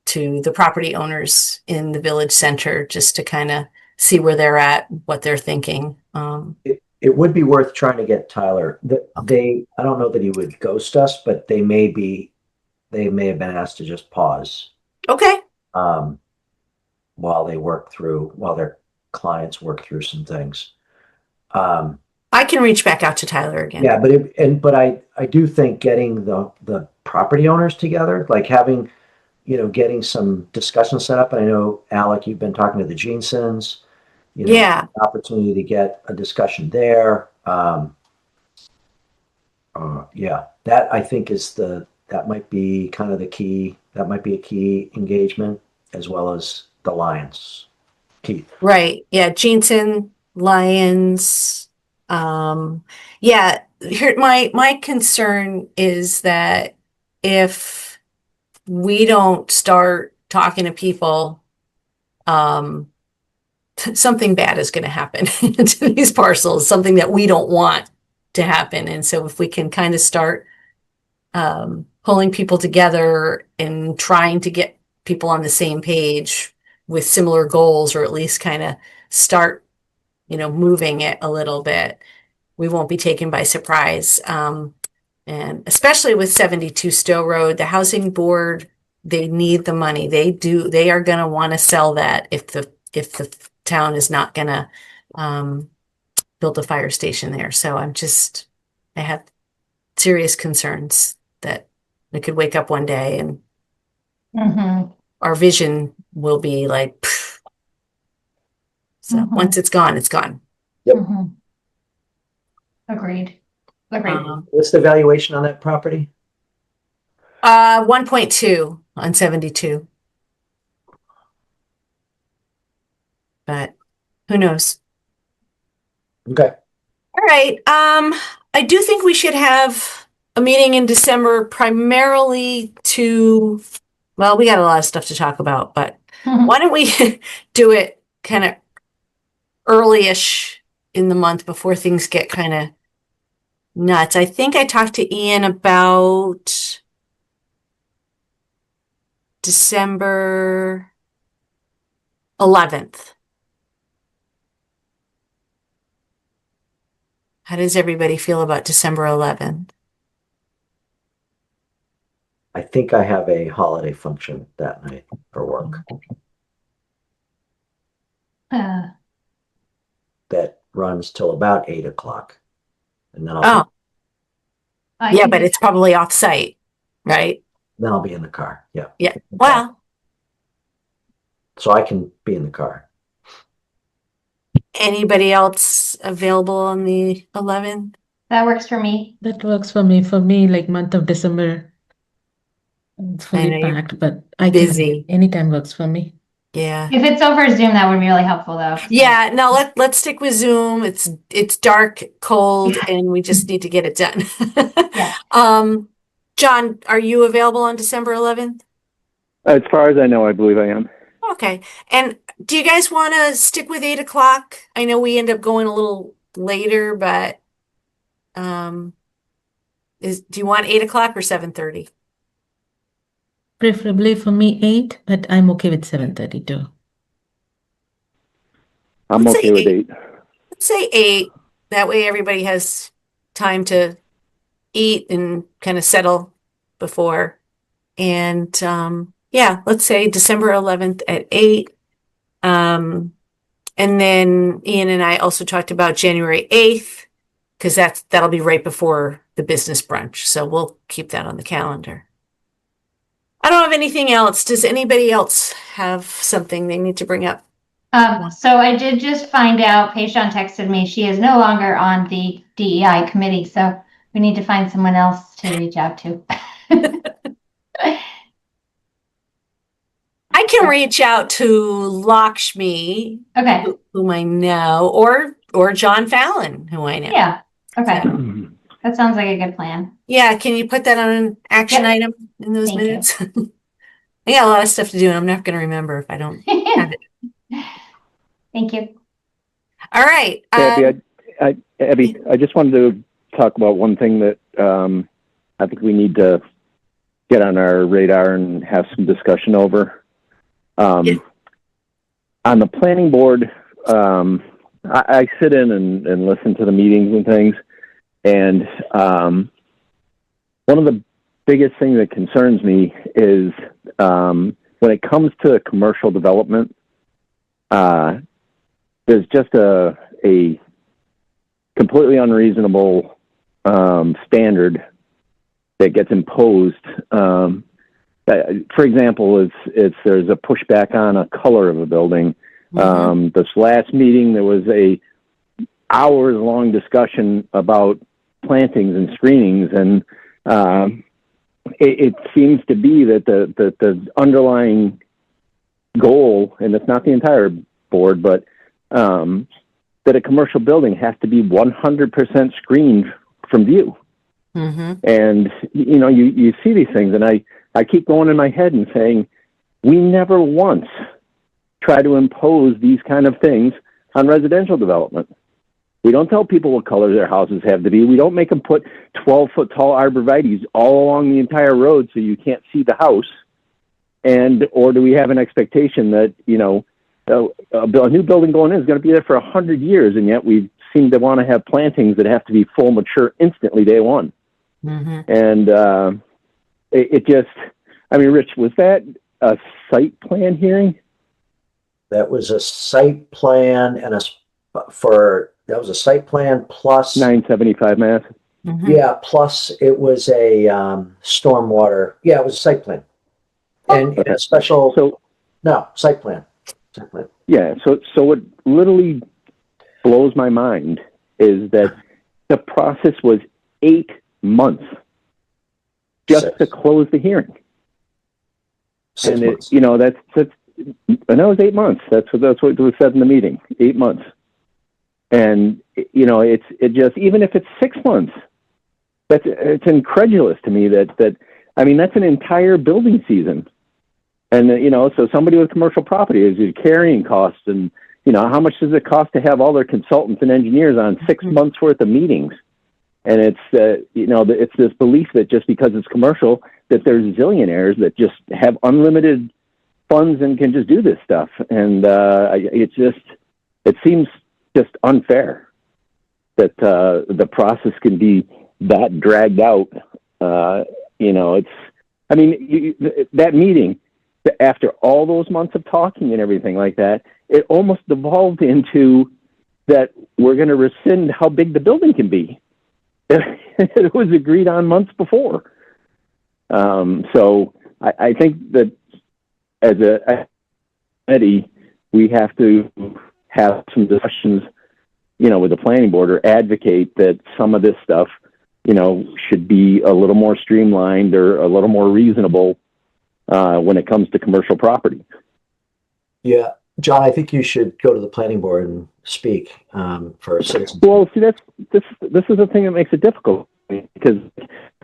the property owners in the village center, just to kind of see where they're at, what they're thinking. It would be worth trying to get Tyler. I don't know that he would ghost us, but they may have been asked to just pause. Okay. While their clients work through some things. I can reach back out to Tyler again. Yeah, but I do think getting the property owners together, like getting some discussion set up. And I know, Alec, you've been talking to the Jeansons. Yeah. Opportunity to get a discussion there. That I think that might be kind of the key. That might be a key engagement, as well as the Lions. Keith. Right. Yeah. Jeanson, Lions. Yeah. Here, my concern is that if we don't start talking to people, something bad is going to happen to these parcels, something that we don't want to happen. And so if we can kind of start pulling people together and trying to get people on the same page with similar goals, or at least kind of start, moving it a little bit, we won't be taken by surprise. And especially with 72 Stowe Road, the housing board, they need the money. They are going to want to sell that if the town is not going to build a fire station there. So I have serious concerns that we could wake up one day and our vision will be like, pfft. So once it's gone, it's gone. Yep. Agreed. What's the valuation on that property? 1.2 on 72. But who knows? Okay. All right. I do think we should have a meeting in December, primarily well, we got a lot of stuff to talk about, but why don't we do it kind of early-ish in the month before things get kind of nuts. I think I talked to Ian about December 11th. How does everybody feel about December 11th? I think I have a holiday function that night for work Uh, that runs till about 8 o'clock. And then Oh, I yeah, can but do it's probably off-site, right? then I'll be in the car. Yeah. Yeah. Well, So I can be in the car. anybody else available on the 11th? that works for me. That works for me. For me, like month of December, it's I fully know you're packed, but I can busy. anytime works for me. Yeah. If it's over Zoom, that would be really helpful, though. Yeah, no, let's stick with Zoom. It's dark, cold, and we just need to get it done. Yeah. John, are you available on December 11th? As far as I know, I believe I am. Okay. And do you guys want to stick with 8 o'clock? I know we end up going a little later, but do you want 8 o'clock or 7:30? Preferably for me 8, but I'm okay with 7:30 too. I'm Let's okay say with 8. 8. Let's say 8. That way everybody has time to eat and kind of settle before. And yeah, let's say December 11th at 8. And then Ian and I also talked about January 8th, because that'll be right before the business brunch. So we'll keep that on the calendar. I don't have anything else. Does anybody else have something they need to bring up? So I did just find out, Paishan texted me, she is no longer on the DEI committee, so we need to find someone else to reach out to. I can reach out to Lakshmi, Okay, whom I know, or John Fallon, who I know. yeah, okay. So, That sounds like a good plan. yeah, can you put that on an action Yep. item in those Thank you. minutes? I got a lot of stuff to do, and I'm not going to remember if I don't have it. Thank you. All right. Abby, Abby, I just wanted to talk about one thing that I think we need to get on our radar and have some discussion over. Yeah. On the planning board, I sit in and listen to the meetings and things, and one of the biggest things that concerns me is when it comes to commercial development, there's just a completely unreasonable standard that gets imposed. For example, there's a pushback on a color of a building. This last meeting, there was a hours-long discussion about plantings and screenings, and it seems to be that the underlying goal, and it's not the entire board, but that a commercial building has to be 100% screened from view. And, you know, you see these things, and I keep going in my head and saying, we never once try to impose these kind of things on residential development. We don't tell people what color their houses have to be. We don't make them put 12-foot tall arborvitaes all along the entire road so you can't see the house. Or do we have an expectation that, you know, a new building going in is going to be there for 100 years, and yet we seem to want to have plantings that have to be full mature instantly day one. And it just, I mean, Rich, was that a site plan hearing? That was a site plan and that was a site plan plus 975 Mass. Yeah, plus it was a stormwater. Yeah, it was a site plan. And a special site plan. Site plan. Yeah, so what literally blows my mind is that the process was 8 months just to close the hearing. 6 months. You know, that's and that was 8 months. That's what was said in the meeting. 8 months. And you know, it just, even if it's 6 months, it's incredulous to me that I mean, that's an entire building season. And you know, so somebody with commercial property is your carrying costs, and you know, how much does it cost to have all their consultants and engineers on 6 months worth of meetings? And it's, it's this belief that just because it's commercial, that there's zillionaires that just have unlimited funds and can just do this stuff. And it seems just unfair that the process can be that dragged out. That meeting, after all those months of talking and everything like that, it almost devolved into that we're going to rescind how big the building can be. It was agreed on months before. So I think that as a committee, we have to have some discussions, with the planning board, or advocate that some of this stuff, should be a little more streamlined or a little more reasonable when it comes to commercial property. Yeah, John, I think you should go to the planning board and speak for citizens. Well, see, this is the thing that makes it difficult, because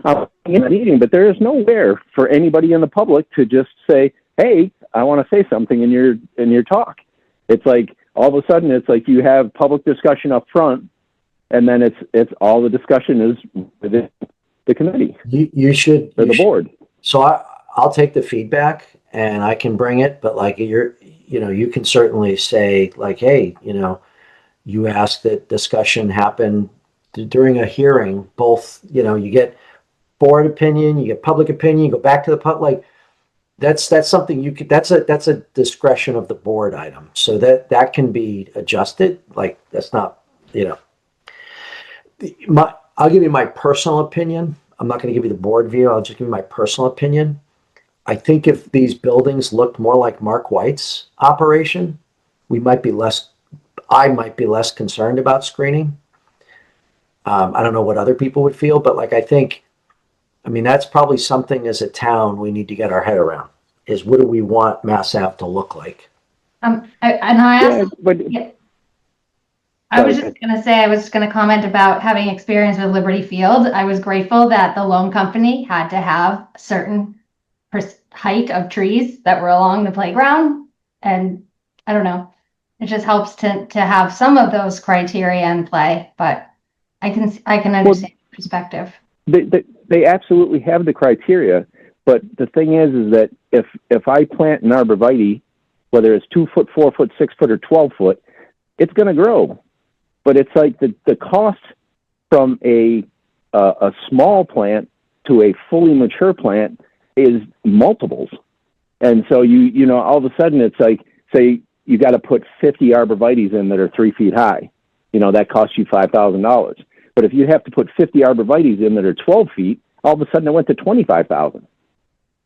I'm in a meeting, but there is nowhere for anybody in the public to just say, "Hey, I want to say something in your talk." It's like all of a sudden, it's like you have public discussion up front, and then it's all the discussion is within the committee. You should, or the board. So I'll take the feedback and I can bring it, but like you can certainly say like, hey, you asked that discussion happen during a hearing. Both, you get board opinion, you get public opinion, you go back to the public. That's something you could. That's a discretion of the board item, so that can be adjusted. Like that's not, I'll give you my personal opinion. I'm not going to give you the board view. I'll just give you my personal opinion. I think if these buildings looked more like Mark White's operation, I might be less concerned about screening. I don't know what other people would feel, but that's probably something as a town we need to get our head around, is what do we want Mass Ave to look like? I was just going to say, I was going to comment about having experience with Liberty Field. I was grateful that the loan company had to have a certain height of trees that were along the playground. And I don't know, it just helps to have some of those criteria in play, but I can understand the perspective. They absolutely have the criteria, but the thing is that if I plant an arborvitae, whether it's 2 foot, 4 foot, 6 foot, or 12 foot, it's going to grow. But it's like the cost from a small plant to a fully mature plant is multiples. And so all of a sudden it's like, say you got to put 50 arborvitaes in that are 3 feet high, that costs you $5,000. But if you have to put 50 arborvitaes in that are 12 feet, all of a sudden it went to $25,000.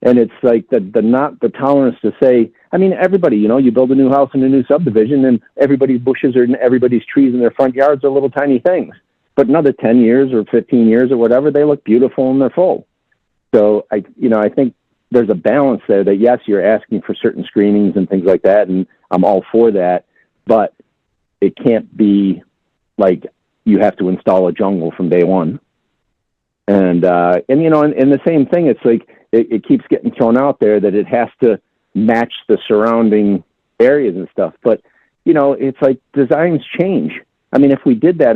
And it's like the tolerance to say, everybody, you build a new house in a new subdivision and everybody's bushes and everybody's trees in their front yards are little tiny things. But another 10 years or 15 years or whatever, they look beautiful and they're full. So I think there's a balance there that, yes, you're asking for certain screenings and things like that. And I'm all for that, but it can't be like you have to install a jungle from day one. And the same thing, it's like, it keeps getting thrown out there that it has to match the surrounding areas and stuff. But, it's like designs change. If we did that,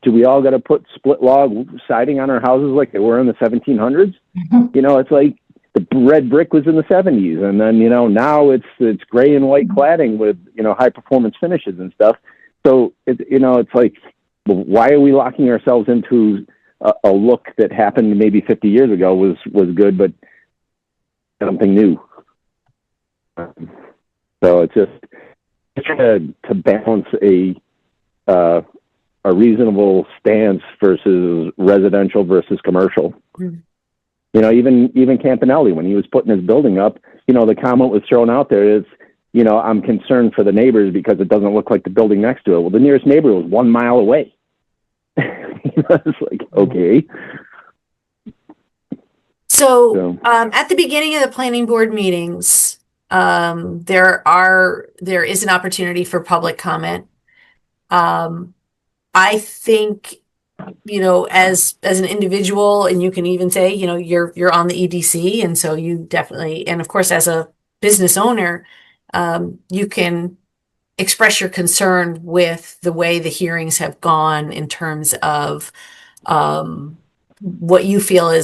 do we all got to put split log siding on our houses like they were in the 1700s? It's like the red brick was in the 70s. And then, now it's gray and white cladding with, high performance finishes and stuff. So, it's like, why are we locking ourselves into a look that happened maybe 50 years ago was good, but something new. So it's just to balance a reasonable stance versus residential versus commercial. Even Campanelli, when he was putting his building up, the comment was thrown out there is, I'm concerned for the neighbors because it doesn't look like the building next to it. Well, the nearest neighbor was 1 mile away. It's like, okay. So at the beginning of the planning board meetings, there is an opportunity for public comment. I think, as an individual, and you can even say, you're on the EDC, and so you definitely, and of course, as a business owner, you can express your concern with the way the hearings have gone in terms of what you feel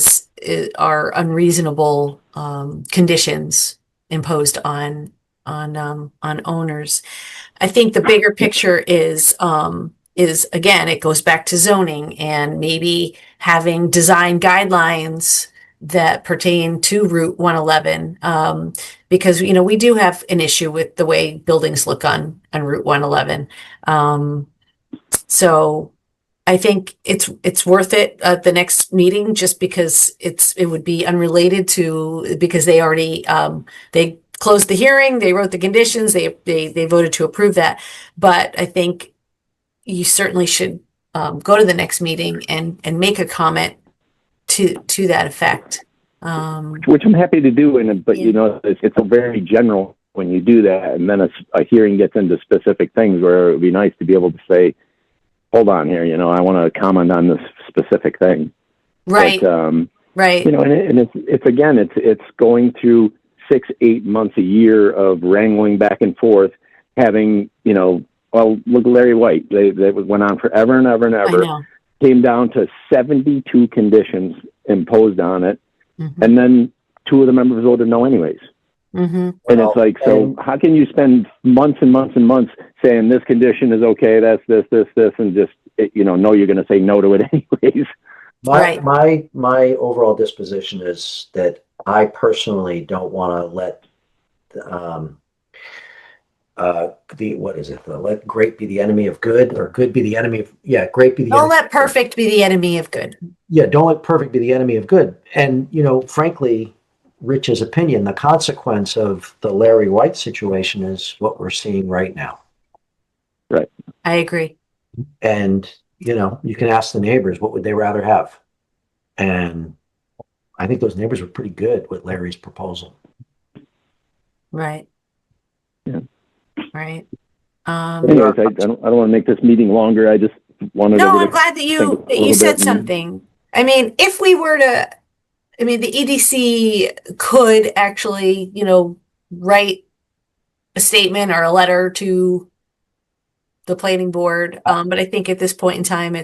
are unreasonable conditions imposed on owners. I think the bigger picture is again, it goes back to zoning and maybe having design guidelines that pertain to Route 111, because we do have an issue with the way buildings look on Route 111. So I think it's worth it at the next meeting, just because it would be unrelated to, because they already they closed the hearing, they wrote the conditions, they voted to approve that. But I think you certainly should go to the next meeting and make a comment to that effect. Which I'm happy to do, but Yeah. it's a very general when you do that, and then a hearing gets into specific things where it would be nice to be able to say, hold on here, I want to comment on this specific thing. Right. But, right. And it's going through 6-8 months a year of wrangling back and forth, having, well, look at Larry White. They went on forever and ever and I ever. know. Came down to 72 conditions imposed on it. Mm-hmm. And then 2 of the members voted no anyways. Mm-hmm. And it's like, so how can you spend months and months and months saying this condition is okay, that's this, and just, know you're going to say no to it anyways. Right. My overall disposition is that I personally don't want to let let great be the enemy of good, or good be the enemy of, great be the Don't enemy. let perfect be the enemy of good. Yeah, don't let perfect be the enemy of good. And, frankly, Rich's opinion, the consequence of the Larry White situation is what we're seeing right now. Right. I agree. And, you can ask the neighbors, what would they rather have? And I think those neighbors were pretty good with Larry's proposal. Right. Yeah. Right. Anyways, I don't want to make this meeting longer. I just wanted No, everybody I'm glad that you think a little said bit. something. I mean, if we were to, the EDC could actually, write a statement or a letter to the planning board. But I think at this point in time,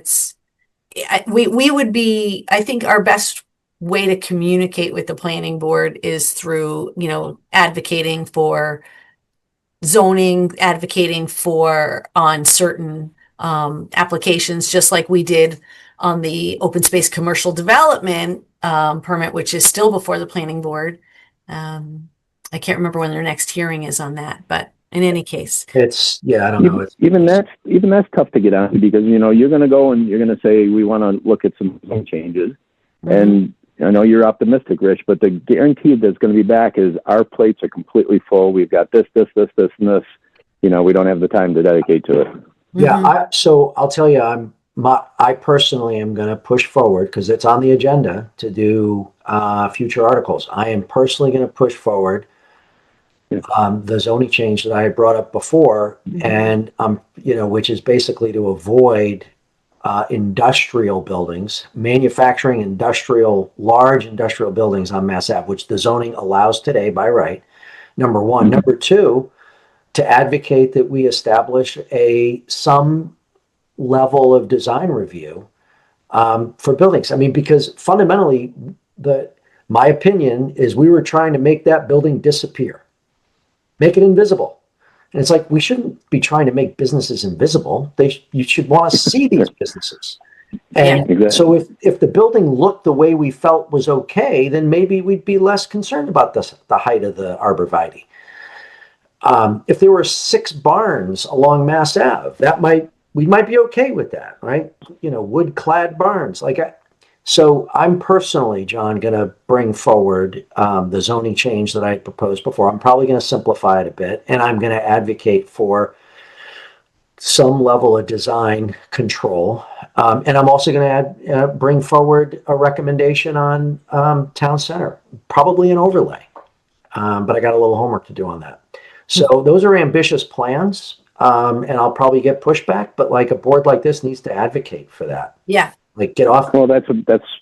we would be, I think our best way to communicate with the planning board is through, advocating for zoning, advocating for on certain applications, just like we did on the open space commercial development permit, which is still before the planning board. I can't remember when their next hearing is on that, but in any case, it's, I don't know. Even that's tough to get on, because you're going to go and you're going to say we want to look at some zone changes, and I know you're optimistic, Rich, but the guarantee that's going to be back is our plates are completely full. We've got this, and this. We don't have the time to dedicate to it. Yeah. So I'll tell you, I personally am going to push forward, because it's on the agenda to do future articles. I am personally going to push forward the zoning change that I had brought up before, and which is basically to avoid industrial buildings, manufacturing large industrial buildings on Mass Ave, which the zoning allows today by right. Number one. Number two, to advocate that we establish some level of design review for buildings. Because fundamentally, my opinion is we were trying to make that building disappear, make it invisible. And it's like, we shouldn't be trying to make businesses invisible. You should want to see these businesses. And so if the building looked the way we felt was okay, then maybe we'd be less concerned about the height of the arborvitae. If there were 6 barns along Mass Ave, we might be okay with that, right? Wood-clad barns. So I'm personally, John, going to bring forward the zoning change that I proposed before. I'm probably going to simplify it a bit, and I'm going to advocate for some level of design control. And I'm also going to bring forward a recommendation on town center, probably an overlay. But I got a little homework to do on that. So those are ambitious plans, and I'll probably get pushback, but a board like this needs to advocate for that. Yeah. Get off. Well, that's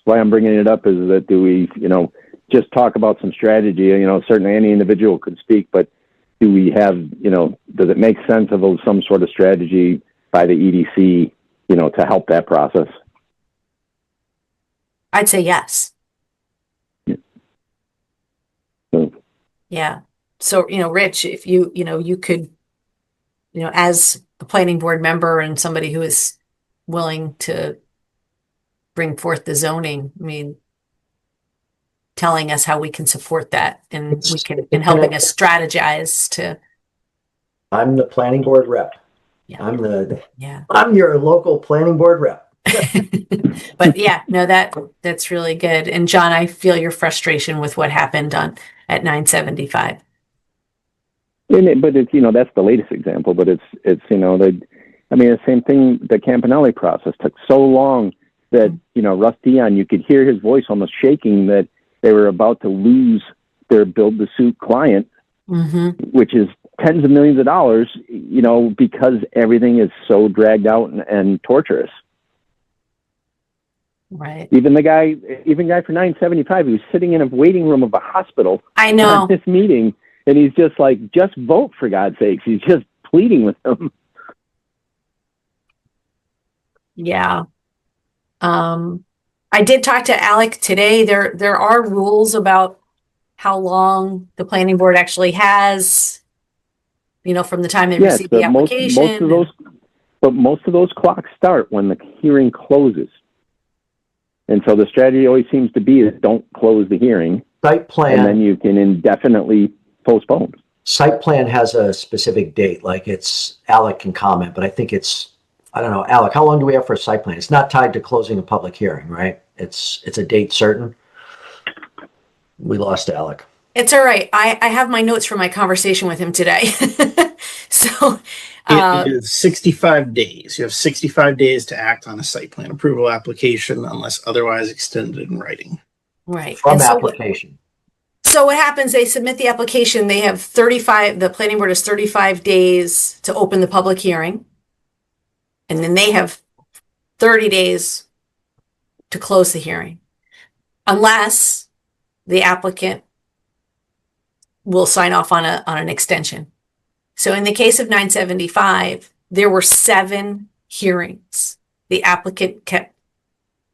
why I'm bringing it up, is that do we, just talk about some strategy? Certainly any individual could speak, but do we have, does it make sense of some sort of strategy by the EDC, to help that process? I'd say yes. So, Yeah. So, Rich, if you could, as a planning board member and somebody who is willing to bring forth the zoning, I mean, telling us how we can support that and and helping us strategize to. I'm the planning board rep. Yeah. Yeah. I'm your local planning board rep. But yeah, no, that's really good. And John, I feel your frustration with what happened at 975. but it's, that's the latest example, but it's, the same thing, the Campanelli process took so long that, Russ Dion, you could hear his voice almost shaking that they were about to lose their build to suit client, which is tens of millions of dollars, because everything is so dragged out and torturous. Right. Even guy for 975, he was sitting in a waiting room of a hospital. I know. At this meeting, and he's just like, just vote for God's sakes. He's just pleading with them. Yeah. I did talk to Alec today. There are rules about how long the planning board actually has, from the time they receive the application. Most of those clocks start when the hearing closes. And so the strategy always seems to be is don't close the hearing. Site plan. And then you can indefinitely postpone. Site plan has a specific date, like Alec can comment, but I think I don't know, Alec, how long do we have for a site plan? It's not tied to closing a public hearing, right? It's a date certain. We lost Alec. It's all right. I have my notes from my conversation with him today. So it is 65 days. You have 65 days to act on a site plan approval application unless otherwise extended in writing. Right. From application. So what happens, they submit the application, they have the planning board has 35 days to open the public hearing. And then they have 30 days to close the hearing, unless the applicant will sign off on an extension. So in the case of 975, there were 7 hearings. The applicant kept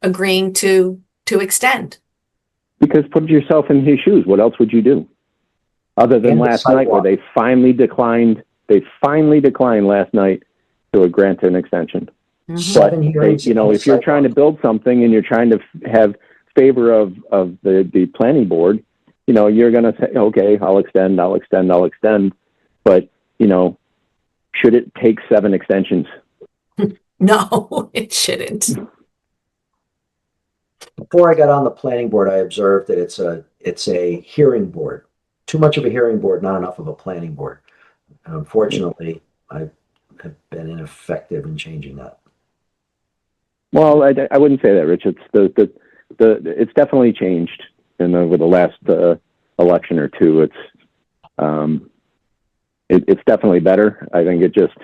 agreeing to extend. Because put yourself in his shoes. What else would you do? Other than last night where they finally declined last night to grant an extension. 7 hearings. If you're trying to build something and you're trying to have favor of the planning board, you're going to say, okay, I'll extend. But, should it take 7 extensions? No, it shouldn't. Before I got on the planning board, I observed that it's a hearing board. Too much of a hearing board, not enough of a planning board. And unfortunately, I have been ineffective in changing that. Well, I wouldn't say that, Rich. It's it's definitely changed over the last election or two. It's definitely better. I think it just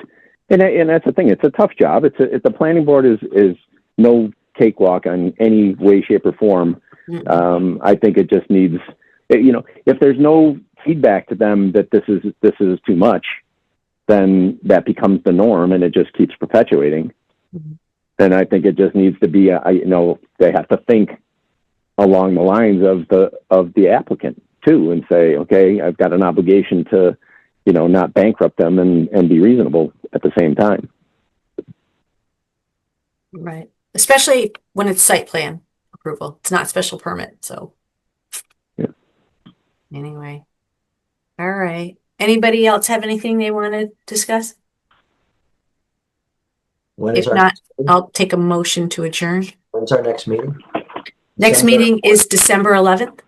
and that's the thing. It's a tough job. It's a planning board is no cakewalk on any way, shape, or form. I think it just needs, if there's no feedback to them that this is too much, then that becomes the norm and it just keeps perpetuating. And I think it just needs to be, they have to think along the lines of the applicant too, and say, okay, I've got an obligation to, not bankrupt them and be reasonable at the same time. Right. Especially when it's site plan approval. It's not special permit. So yeah. Anyway. All right. Anybody else have anything they want to discuss? If not, I'll take a motion to adjourn. When's our next meeting? Next meeting is December 11th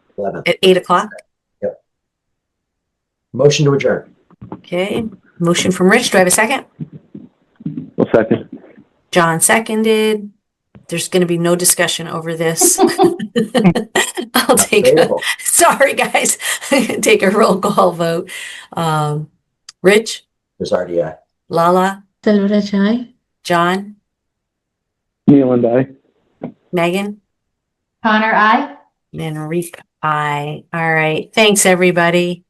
at 8:00. Yep. Motion to adjourn. Okay. Motion from Rich. Do I have a second? Well, second. John seconded. There's going to be no discussion over this. I'll sorry guys, take a roll call vote. Rich? Bizardi, aye. Lala? Silverage, aye. John? Neil and I. Megan? Connor, aye. And Reek, aye. All right. Thanks, everybody.